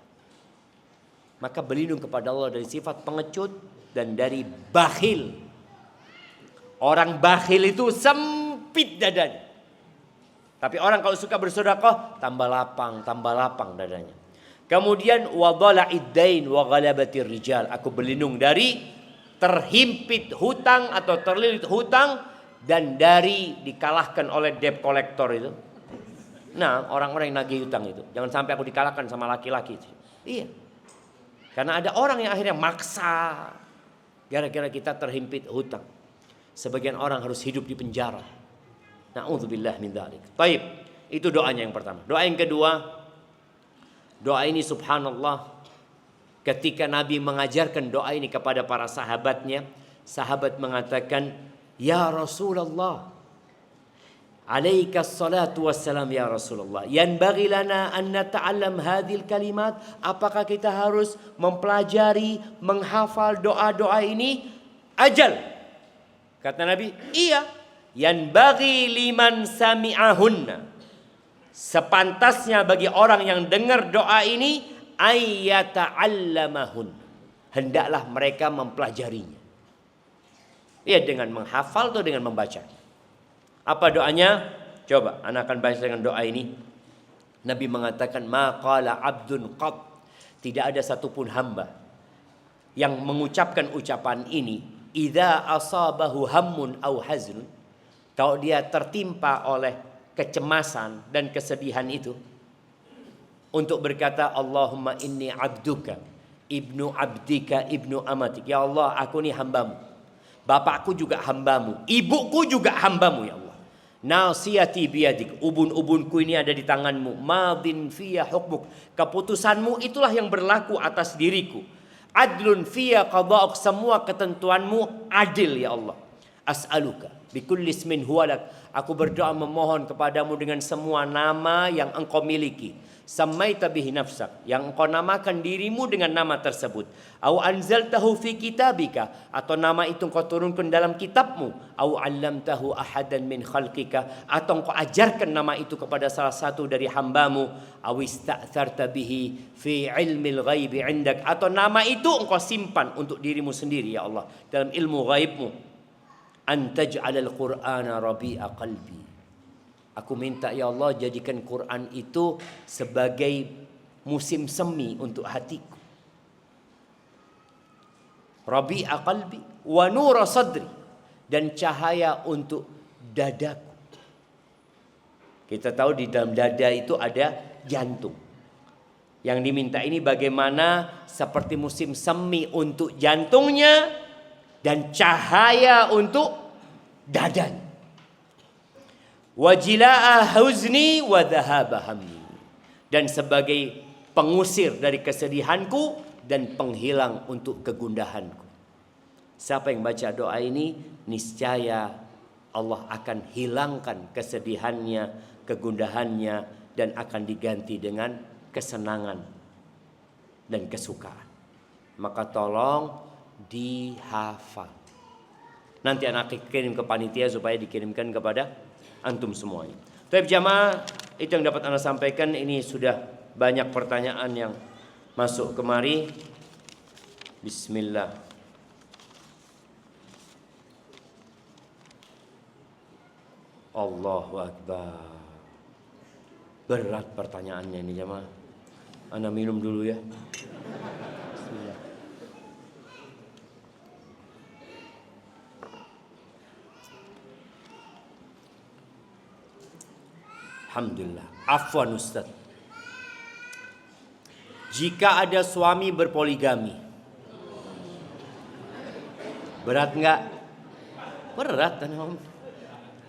A: Maka berlindung kepada Allah dari sifat pengecut dan dari bakhil. Orang bakhil itu sempit dadanya. Tapi orang kalau suka bersedekah, tambah lapang dadanya. Kemudian wadhala'id dain wa ghalabatir rijal, aku berlindung dari terhimpit hutang atau terlilit hutang dan dari dikalahkan oleh debt collector itu. Nah, orang-orang yang nagih hutang itu, jangan sampai aku dikalahkan sama laki-laki itu. Iya. Karena ada orang yang akhirnya maksa gara-gara kita terhimpit hutang. Sebagian orang harus hidup di penjara. Na'udzubillah min dzalik. Baik, itu doanya yang pertama. Doa yang kedua, doa ini subhanallah, ketika Nabi mengajarkan doa ini kepada para sahabatnya, sahabat mengatakan, ya Rasulullah, alaika salatu wassalam ya Rasulullah, yanbaghi lana an nata'allam hadhil kalimat, apakah kita harus mempelajari, menghafal doa-doa ini? Ajal. Kata Nabi, iya. Yanbaghi liman sami'ahunna, sepantasnya bagi orang yang dengar doa ini, ayyata'allamahun, hendaklah mereka mempelajarinya. Ya, dengan menghafal atau dengan membaca. Apa doanya? Coba anak akan baca dengan doa ini. Nabi mengatakan, ma qala abdun qat, tidak ada satupun hamba yang mengucapkan ucapan ini, idza asabahu hammun aw hazn, kalau dia tertimpa oleh kecemasan dan kesedihan itu, untuk berkata, Allahumma inni abduka, ibnu abdika, ibnu amatik. Ya Allah, aku ini hambamu. Bapakku juga hambamu. Ibuku juga hambamu, ya Allah. Nasiyati biyadik, ubun-ubunku ini ada di tanganmu. Madin fiyya hukmuk, keputusanmu itulah yang berlaku atas diriku. Adlun fiyya qada'uk, semua ketentuanmu adil, ya Allah. As'aluka bikulli ismin huwalak, aku berdoa memohon kepadamu dengan semua nama yang engkau miliki. Samaita bihi nafsak, yang engkau namakan dirimu dengan nama tersebut. Au anzaltahu fi kitabika, atau nama itu engkau turunkan dalam kitabmu. Au 'allamtahu ahadan min khalqika, atau engkau ajarkan nama itu kepada salah satu dari hambamu. Au ista'tharta bihi fi ilmil ghaibi 'indak, atau nama itu engkau simpan untuk dirimu sendiri, ya Allah, dalam ilmu ghaibmu. Antaj'alal Qur'ana rabi'a qalbi, aku minta ya Allah, jadikan Quran itu sebagai musim semi untuk hatiku. Rabi'a qalbi wa nura sadri, dan cahaya untuk dadaku. Kita tahu di dalam dada itu ada jantung. Yang diminta ini bagaimana seperti musim semi untuk jantungnya dan cahaya untuk dadanya. Wajilaa huzni wa dhahaba hammi. Dan sebagai pengusir dari kesedihanku dan penghilang untuk kegundahanku. Siapa yang baca doa ini, niscaya Allah akan hilangkan kesedihannya, kegundahannya, dan akan diganti dengan kesenangan dan kesukaan. Maka tolong dihafal. Nanti anak kirim ke panitia supaya dikirimkan kepada antum semuanya. Tapi jamaah, itu yang dapat Anda sampaikan. Ini sudah banyak pertanyaan yang masuk kemari. Bismillah. Allahu Akbar. Berat pertanyaannya ini jamaah. Anda minum dulu ya. Bismillah. Alhamdulillah. Afwan Ustaz. Jika ada suami berpoligami, berat enggak? Berat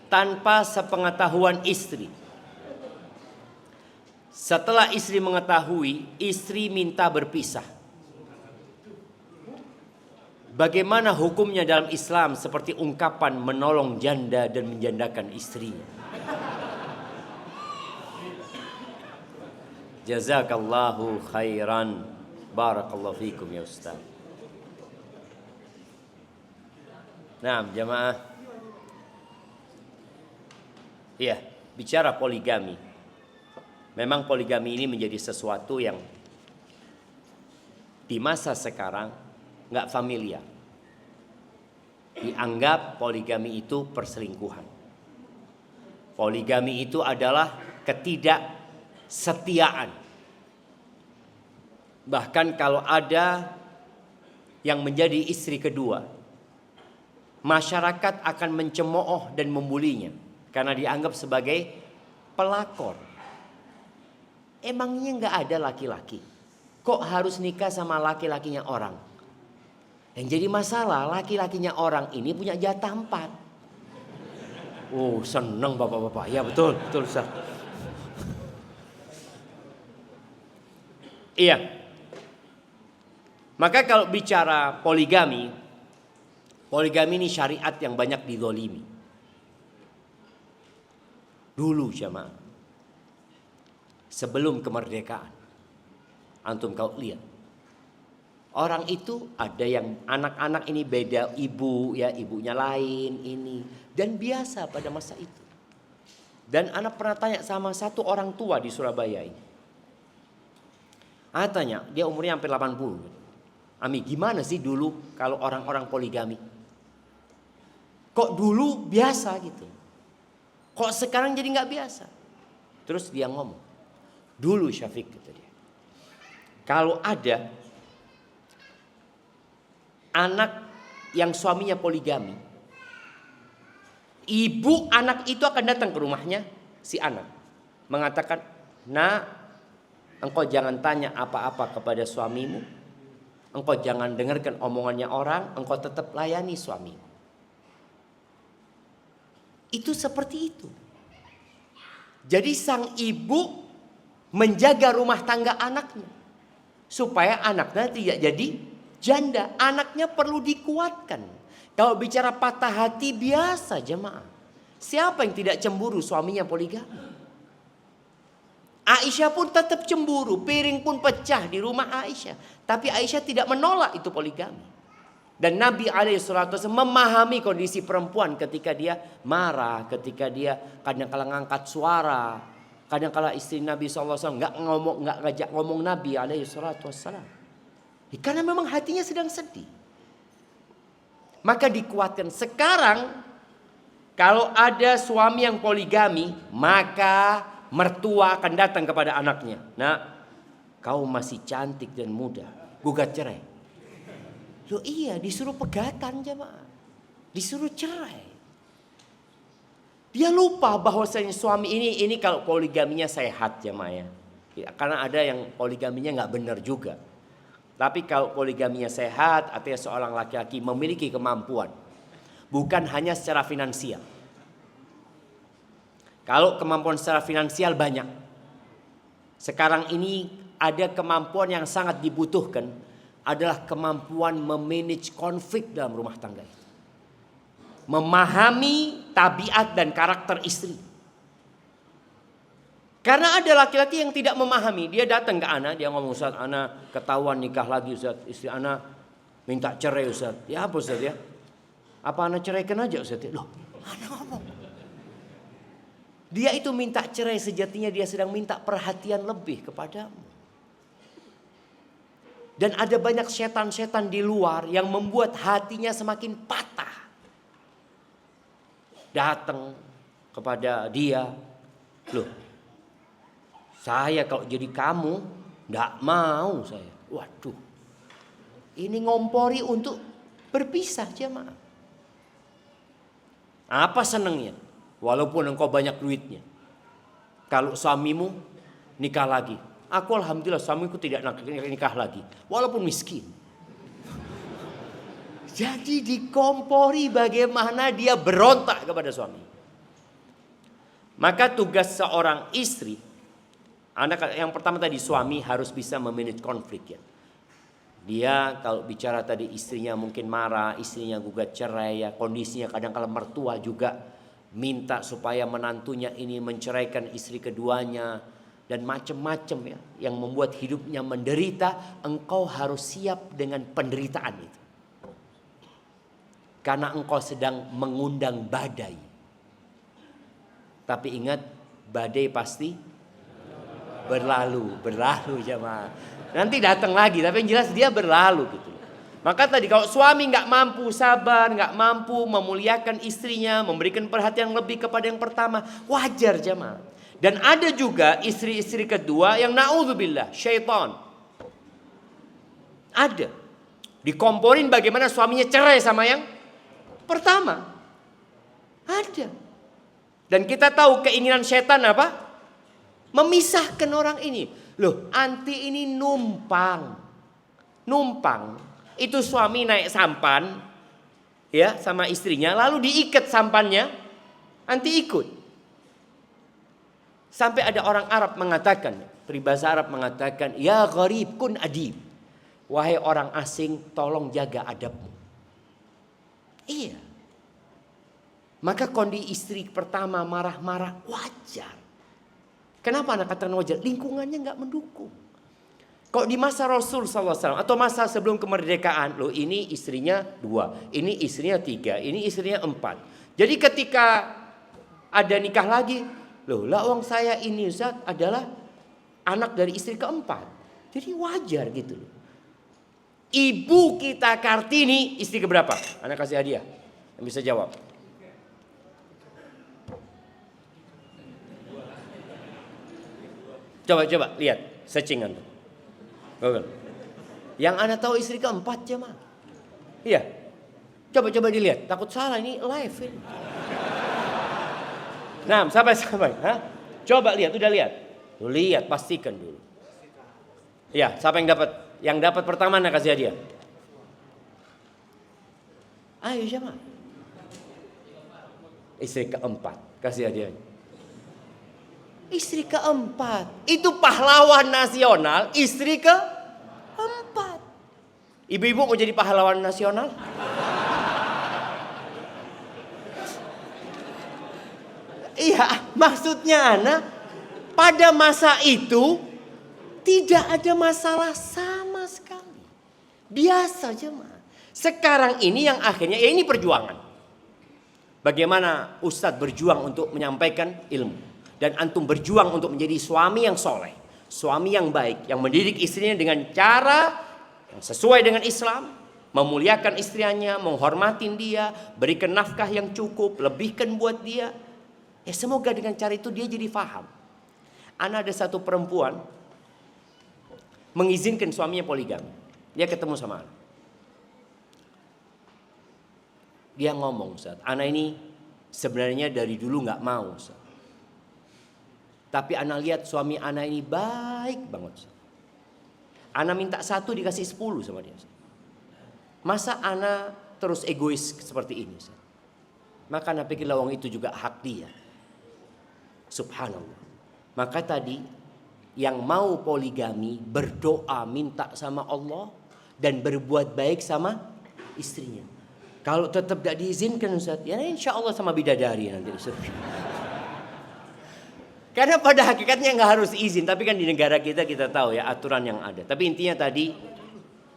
A: tanpa sepengetahuan istri. Setelah istri mengetahui, istri minta berpisah. Bagaimana hukumnya dalam Islam seperti ungkapan menolong janda dan menjandakan istrinya? Jazakallahu khairan. Barakallahu fikum ya Ustaz. Nah, jamaah. Iya, bicara poligami. Memang poligami ini menjadi sesuatu yang di masa sekarang nggak familiar. Dianggap poligami itu perselingkuhan. Poligami itu adalah ketidaksetiaan. Bahkan kalau ada yang menjadi istri kedua, masyarakat akan mencemooh dan membulinya karena dianggap sebagai pelakor. Emangnya nggak ada laki-laki? Kok harus nikah sama laki-lakinya orang? Yang jadi masalah, laki-lakinya orang ini punya jatah 4. Oh, seneng bapak-bapak. Ya betul, betul Ustaz. Iya. Maka kalau bicara poligami, poligami ini syariat yang banyak dizolimi. Dulu jamaah, sebelum kemerdekaan, antum kau lihat, orang itu ada yang anak-anak ini beda ibu, ya ibunya lain ini, dan biasa pada masa itu. Dan anak pernah tanya sama satu orang tua di Surabaya ini. Anak tanya, dia umurnya hampir 80. Ami, gimana sih dulu kalau orang-orang poligami? Kok dulu biasa gitu? Kok sekarang jadi nggak biasa? Terus dia ngomong, dulu Syafiq kata dia, kalau ada anak yang suaminya poligami, ibu anak itu akan datang ke rumahnya si anak, mengatakan, "Nak, engkau jangan tanya apa-apa kepada suamimu, engkau jangan dengarkan omongannya orang, engkau tetap layani suamimu." Itu seperti itu. Jadi sang ibu menjaga rumah tangga anaknya supaya anaknya tidak jadi janda. Anaknya perlu dikuatkan. Kalau bicara patah hati biasa jemaah. Siapa yang tidak cemburu suaminya poligami? Aisyah pun tetap cemburu, piring pun pecah di rumah Aisyah. Tapi Aisyah tidak menolak itu poligami. Dan Nabi SAW memahami kondisi perempuan ketika dia marah, ketika dia kadang-kala ngangkat suara, kadang-kala istri Nabi SAW nggak ngajak ngomong Nabi SAW. Karena memang hatinya sedang sedih. Maka dikuatkan. Sekarang kalau ada suami yang poligami, maka mertua akan datang kepada anaknya. Nah, kau masih cantik dan muda, gugat cerai. Loh iya, disuruh pegatan jemaah, disuruh cerai. Dia lupa bahwasanya suami ini kalau poligaminya sehat jemaah ya. Ya, karena ada yang poligaminya nggak benar juga. Tapi kalau poligaminya sehat, artinya seorang laki-laki memiliki kemampuan. Bukan hanya secara finansial. Kalau kemampuan secara finansial banyak. Sekarang ini ada kemampuan yang sangat dibutuhkan. Adalah kemampuan memanage konflik dalam rumah tangga itu. Memahami tabiat dan karakter istri. Karena ada laki-laki yang tidak memahami. Dia datang ke ana, dia ngomong, Ustaz, ana ketahuan nikah lagi Ustaz. Istri ana minta cerai Ustaz. Ya apa Ustaz ya? Apa ana ceraikan aja Ustaz? Loh, ana ngomong. Dia itu minta cerai, sejatinya dia sedang minta perhatian lebih kepadamu. Dan ada banyak setan-setan di luar yang membuat hatinya semakin patah. Datang kepada dia. Loh, saya kalau jadi kamu, enggak mau saya. Waduh, ini ngompori untuk berpisah jemaah. Apa senangnya? Walaupun engkau banyak duitnya. Kalau suamimu nikah lagi. Aku alhamdulillah suamiku tidak nikah lagi. Walaupun miskin. Jadi dikompori bagaimana dia berontak kepada suami. Maka tugas seorang istri, yang pertama tadi suami harus bisa memanage konflik ya. Dia kalau bicara tadi istrinya mungkin marah, istrinya gugat cerai ya, kondisinya kadang-kala mertua juga minta supaya menantunya ini menceraikan istri keduanya dan macam-macam ya, yang membuat hidupnya menderita. Engkau harus siap dengan penderitaan itu. Karena engkau sedang mengundang badai. Tapi ingat, badai pasti berlalu jemaah. Nanti datang lagi, tapi yang jelas dia berlalu gitu. Maka tadi kalau suami nggak mampu sabar, nggak mampu memuliakan istrinya, memberikan perhatian lebih kepada yang pertama, wajar jemaah. Dan ada juga istri-istri kedua yang naudzubillah, syaitan. Ada. Dikomporin bagaimana suaminya cerai sama yang pertama. Ada. Dan kita tahu keinginan syaitan apa? Memisahkan orang ini. Loh, anti ini numpang. Itu suami naik sampan ya sama istrinya, lalu diikat sampannya, anti ikut. Sampai ada orang Arab mengatakan, peribahasa Arab mengatakan, ya gharib kun adib. Wahai orang asing, tolong jaga adabmu. Iya. Maka kondisi istri pertama marah-marah wajar. Kenapa anak katakan wajar? Lingkungannya nggak mendukung. Kalau di masa Rasul SAW atau masa sebelum kemerdekaan, loh ini istrinya 2, ini istrinya 3, ini istrinya 4. Jadi ketika ada nikah lagi, loh lawang saya ini Ustaz adalah anak dari istri keempat. Jadi wajar gitu loh. Ibu kita Kartini istri keberapa? Anak kasih hadiah. Yang bisa jawab. Coba lihat searchingan. Google. Yang Anda tahu istri keempat jemaah. Iya. Coba dilihat. Takut salah ini live ini. Nah, sampai. Hah? Coba lihat, udah lihat. Lu lihat, pastikan dulu. Iya, siapa yang dapat? Yang dapat pertama Anda kasih hadiah. Ayo jemaah. Istri keempat, kasih hadiahnya. Istri keempat. Itu pahlawan nasional. Istri keempat. Ibu-ibu mau jadi pahlawan nasional? Iya, maksudnya Ana, pada masa itu tidak ada masalah sama sekali. Biasa aja mah. Sekarang ini yang akhirnya ya ini perjuangan. Bagaimana Ustadz berjuang untuk menyampaikan ilmu. Dan antum berjuang untuk menjadi suami yang soleh. Suami yang baik. Yang mendidik istrinya dengan cara yang sesuai dengan Islam. Memuliakan istrinya. Menghormatin dia. Berikan nafkah yang cukup. Lebihkan buat dia. Ya semoga dengan cara itu dia jadi faham. Ana ada satu perempuan. Mengizinkan suaminya poligami. Dia ketemu sama Ana. Dia ngomong Ustaz. Ana ini Sebenarnya dari dulu nggak mau, Ustaz. Tapi ana lihat suami ana ini baik banget, Ustaz. Ana minta 1 dikasih 10 sama dia, Ustaz. Masa ana terus egois seperti ini, Ustaz? Maka ana pikir lawang itu juga hak dia. Subhanallah. Maka tadi yang mau poligami berdoa minta sama Allah dan berbuat baik sama istrinya. Kalau tetap tidak diizinkan, Ustaz, ya insya Allah sama bidadari nanti di surga. Karena pada hakikatnya nggak harus izin, tapi kan di negara kita tahu ya aturan yang ada. Tapi intinya tadi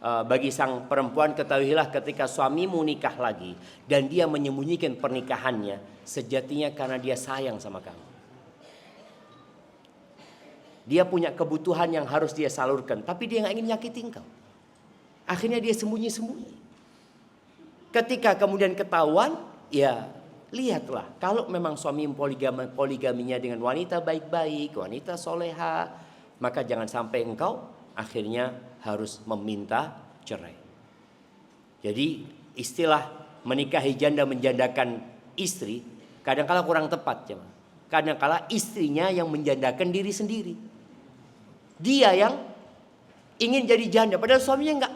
A: bagi sang perempuan ketahuilah ketika suamimu nikah lagi dan dia menyembunyikan pernikahannya, sejatinya karena dia sayang sama kamu. Dia punya kebutuhan yang harus dia salurkan, tapi dia nggak ingin nyakitin kau. Akhirnya dia sembunyi-sembunyi. Ketika kemudian ketahuan, ya lihatlah. Kalau memang suami poligaminya dengan wanita baik-baik, wanita soleha, maka jangan sampai engkau akhirnya harus meminta cerai. Jadi istilah menikahi janda menjandakan istri kadang-kala kurang tepat, jemaah. Kadang-kala istrinya yang menjandakan diri sendiri. Dia yang ingin jadi janda, padahal suaminya nggak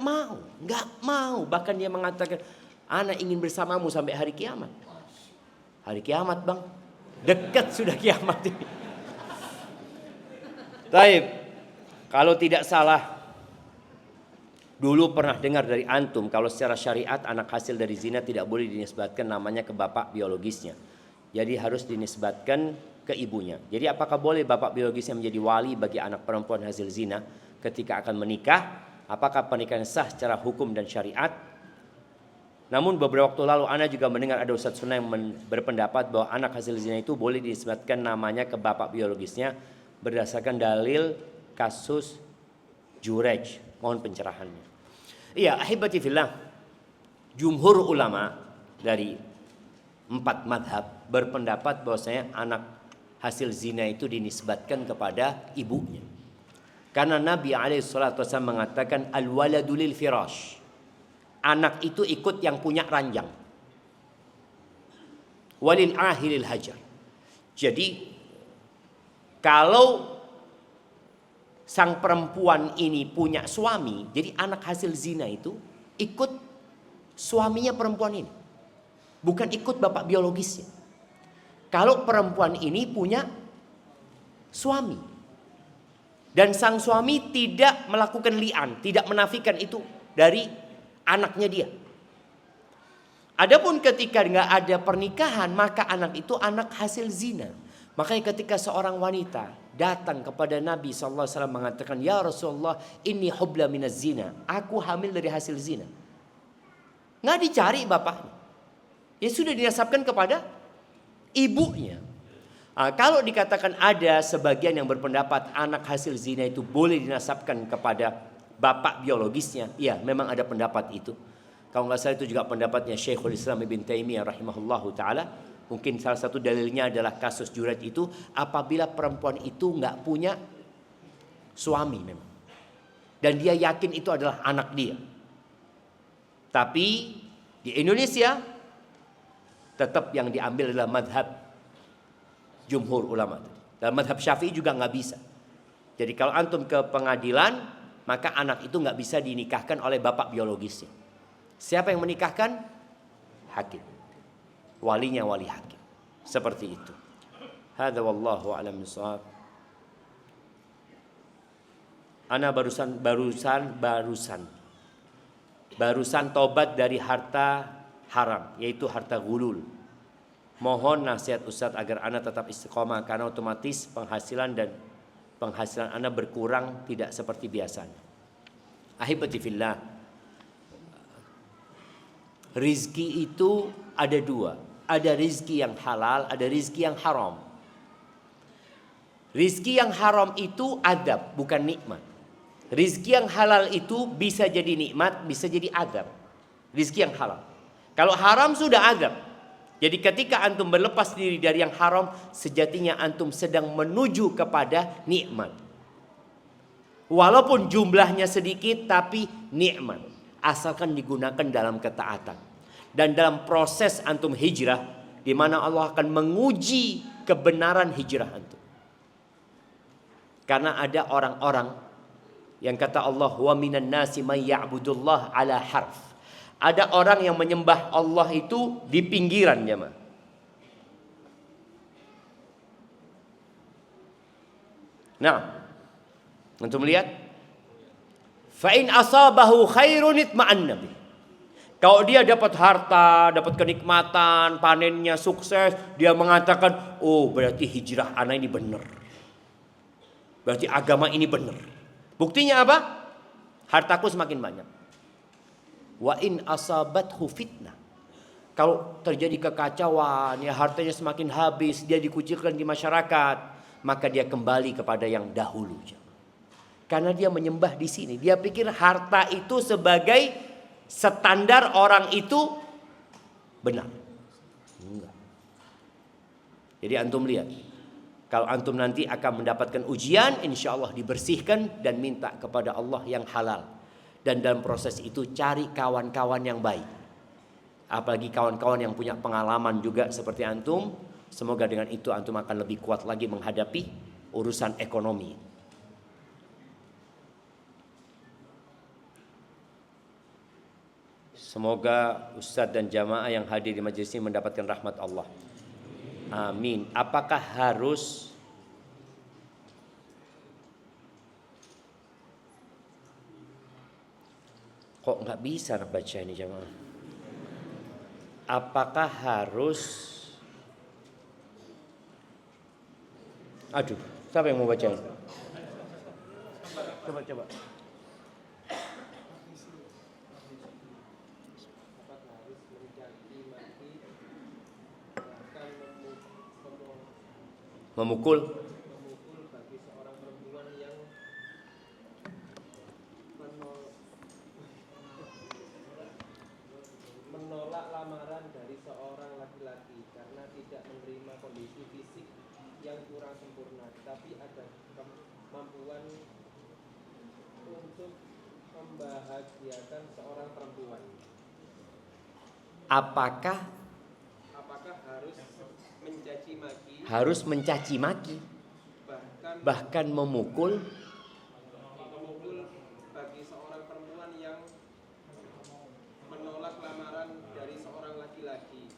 A: mau. Bahkan dia mengatakan, "Ana ingin bersamamu sampai hari kiamat." Hari kiamat, Bang, dekat sudah kiamat ini. Taib, kalau tidak salah, dulu pernah dengar dari antum kalau secara syariat anak hasil dari zina tidak boleh dinisbatkan namanya ke bapak biologisnya. Jadi harus dinisbatkan ke ibunya. Jadi apakah boleh bapak biologisnya menjadi wali bagi anak perempuan hasil zina ketika akan menikah? Apakah pernikahan sah secara hukum dan syariat? Namun beberapa waktu lalu ana juga mendengar ada Ustadz Sunnah yang berpendapat bahwa anak hasil zina itu boleh dinisbatkan namanya ke bapak biologisnya berdasarkan dalil kasus Jurej. Mohon pencerahannya. Iya, ahibati fillah. Jumhur ulama dari 4 madhab berpendapat bahwasanya anak hasil zina itu dinisbatkan kepada ibunya. Karena Nabi SAW mengatakan al-waladu lil firash. Anak itu ikut yang punya ranjang. Walil ahilil hajar. Jadi kalau sang perempuan ini punya suami, jadi anak hasil zina itu ikut suaminya perempuan ini. Bukan ikut bapak biologisnya. Kalau perempuan ini punya suami dan sang suami tidak melakukan li'an, tidak menafikan itu dari anaknya dia. Adapun ketika nggak ada pernikahan, maka anak itu anak hasil zina. Makanya ketika seorang wanita datang kepada Nabi SAW mengatakan, "Ya Rasulullah, inni hubla minaz zina." Aku hamil dari hasil zina. Nggak dicari bapaknya. Ya sudah dinasabkan kepada ibunya. Kalau dikatakan ada sebagian yang berpendapat anak hasil zina itu boleh dinasabkan kepada bapak biologisnya, ya memang ada pendapat itu. Kalau nggak salah itu juga pendapatnya Syekhul Islam Ibn Taimiyah rahimahullahu taala. Mungkin salah satu dalilnya adalah kasus Jurej itu apabila perempuan itu nggak punya suami memang, dan dia yakin itu adalah anak dia. Tapi di Indonesia tetap yang diambil adalah madhab jumhur ulama. Dalam madhab Syafi'i juga nggak bisa. Jadi kalau antum ke pengadilan, maka anak itu nggak bisa dinikahkan oleh bapak biologisnya. Siapa yang menikahkan? Hakim. Walinya wali hakim. Seperti itu. Hadza wallahu a'lam bishawab. Ana barusan tobat dari harta haram, yaitu harta gulul. Mohon nasihat Ustadz agar ana tetap istiqomah karena otomatis penghasilan ana berkurang tidak seperti biasanya. Ahibati fillah. Rizki itu ada dua. Ada rizki yang halal, ada rizki yang haram. Rizki yang haram itu adab, bukan nikmat. Rizki yang halal itu bisa jadi nikmat, bisa jadi adab. Rizki yang halal. Kalau haram sudah adab. Jadi ketika antum berlepas diri dari yang haram, sejatinya antum sedang menuju kepada nikmat. Walaupun jumlahnya sedikit tapi nikmat. Asalkan digunakan dalam ketaatan. Dan dalam proses antum hijrah di mana Allah akan menguji kebenaran hijrah antum. Karena ada orang-orang yang kata Allah, wa minan nasi may ya'budullah ala harf. Ada orang yang menyembah Allah itu di pinggiran, jemaah. Nah, antum lihat, fa in asabahu khairun itma'anna bih. Kalau dia dapat harta, dapat kenikmatan, panennya sukses, dia mengatakan, oh berarti hijrah anak ini benar. Berarti agama ini benar. Buktinya apa? Hartaku semakin banyak. Wa in asabathu fitnah. Kalau terjadi kekacauan, ya hartanya semakin habis, dia dikucilkan di masyarakat, maka dia kembali kepada yang dahulu. Karena dia menyembah di sini, dia pikir harta itu sebagai standar orang itu benar. Enggak. Jadi antum lihat, kalau antum nanti akan mendapatkan ujian, insya Allah dibersihkan dan minta kepada Allah yang halal. Dan dalam proses itu cari kawan-kawan yang baik. Apalagi kawan-kawan yang punya pengalaman juga seperti antum. Semoga dengan itu antum akan lebih kuat lagi menghadapi urusan ekonomi. Semoga ustadz dan jamaah yang hadir di majelis ini mendapatkan rahmat Allah. Amin. Apakah harus kok nggak bisa baca ini jamaah? Apakah harus? Aduh, siapa yang mau baca ini? Coba. Memukul
B: bagi seorang perempuan yang menolak lamaran dari seorang laki-laki karena tidak menerima kondisi fisik yang kurang sempurna, tapi ada kemampuan untuk membahagiakan seorang perempuan.
A: Apakah harus mencaci maki, bahkan memukul
B: bagi seorang perempuan yang menolak lamaran dari seorang laki-laki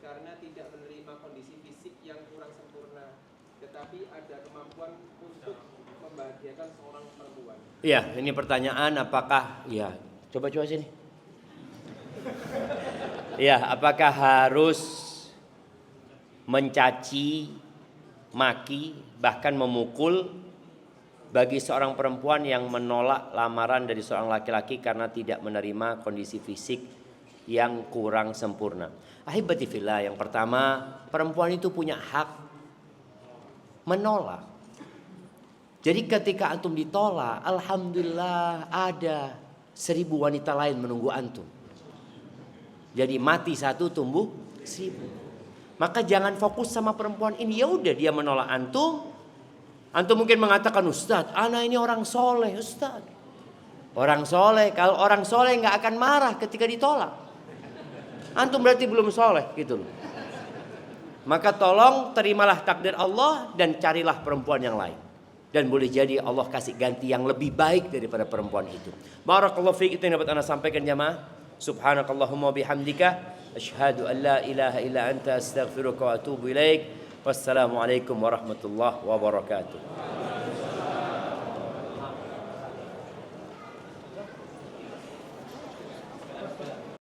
B: karena tidak menerima kondisi fisik yang kurang sempurna, tetapi ada kemampuan untuk membahagiakan seorang perempuan?
A: Iya, ini pertanyaan apakah coba sini. Ya, apakah harus mencaci maki bahkan memukul bagi seorang perempuan yang menolak lamaran dari seorang laki-laki karena tidak menerima kondisi fisik yang kurang sempurna? Ahibati fillah, yang pertama, perempuan itu punya hak menolak. Jadi ketika antum ditolak, alhamdulillah ada 1000 wanita lain menunggu antum. Jadi mati satu tumbuh 1000. Maka jangan fokus sama perempuan ini. Ya udah, dia menolak antum. Antum mungkin mengatakan, Ustadz, ana ini orang soleh. Ustadz, orang soleh, kalau orang soleh nggak akan marah ketika ditolak. Antum berarti belum soleh gitu loh. Maka tolong terimalah takdir Allah dan carilah perempuan yang lain. Dan boleh jadi Allah kasih ganti yang lebih baik daripada perempuan itu. Barakallahu fiik, itu yang dapat ana sampaikan jamaah. Subhanakallahumma bihamdika asyhadu an la ilaha illa anta astaghfiruka wa atubu ilaik. Wassalamualaikum warahmatullahi wabarakatuh.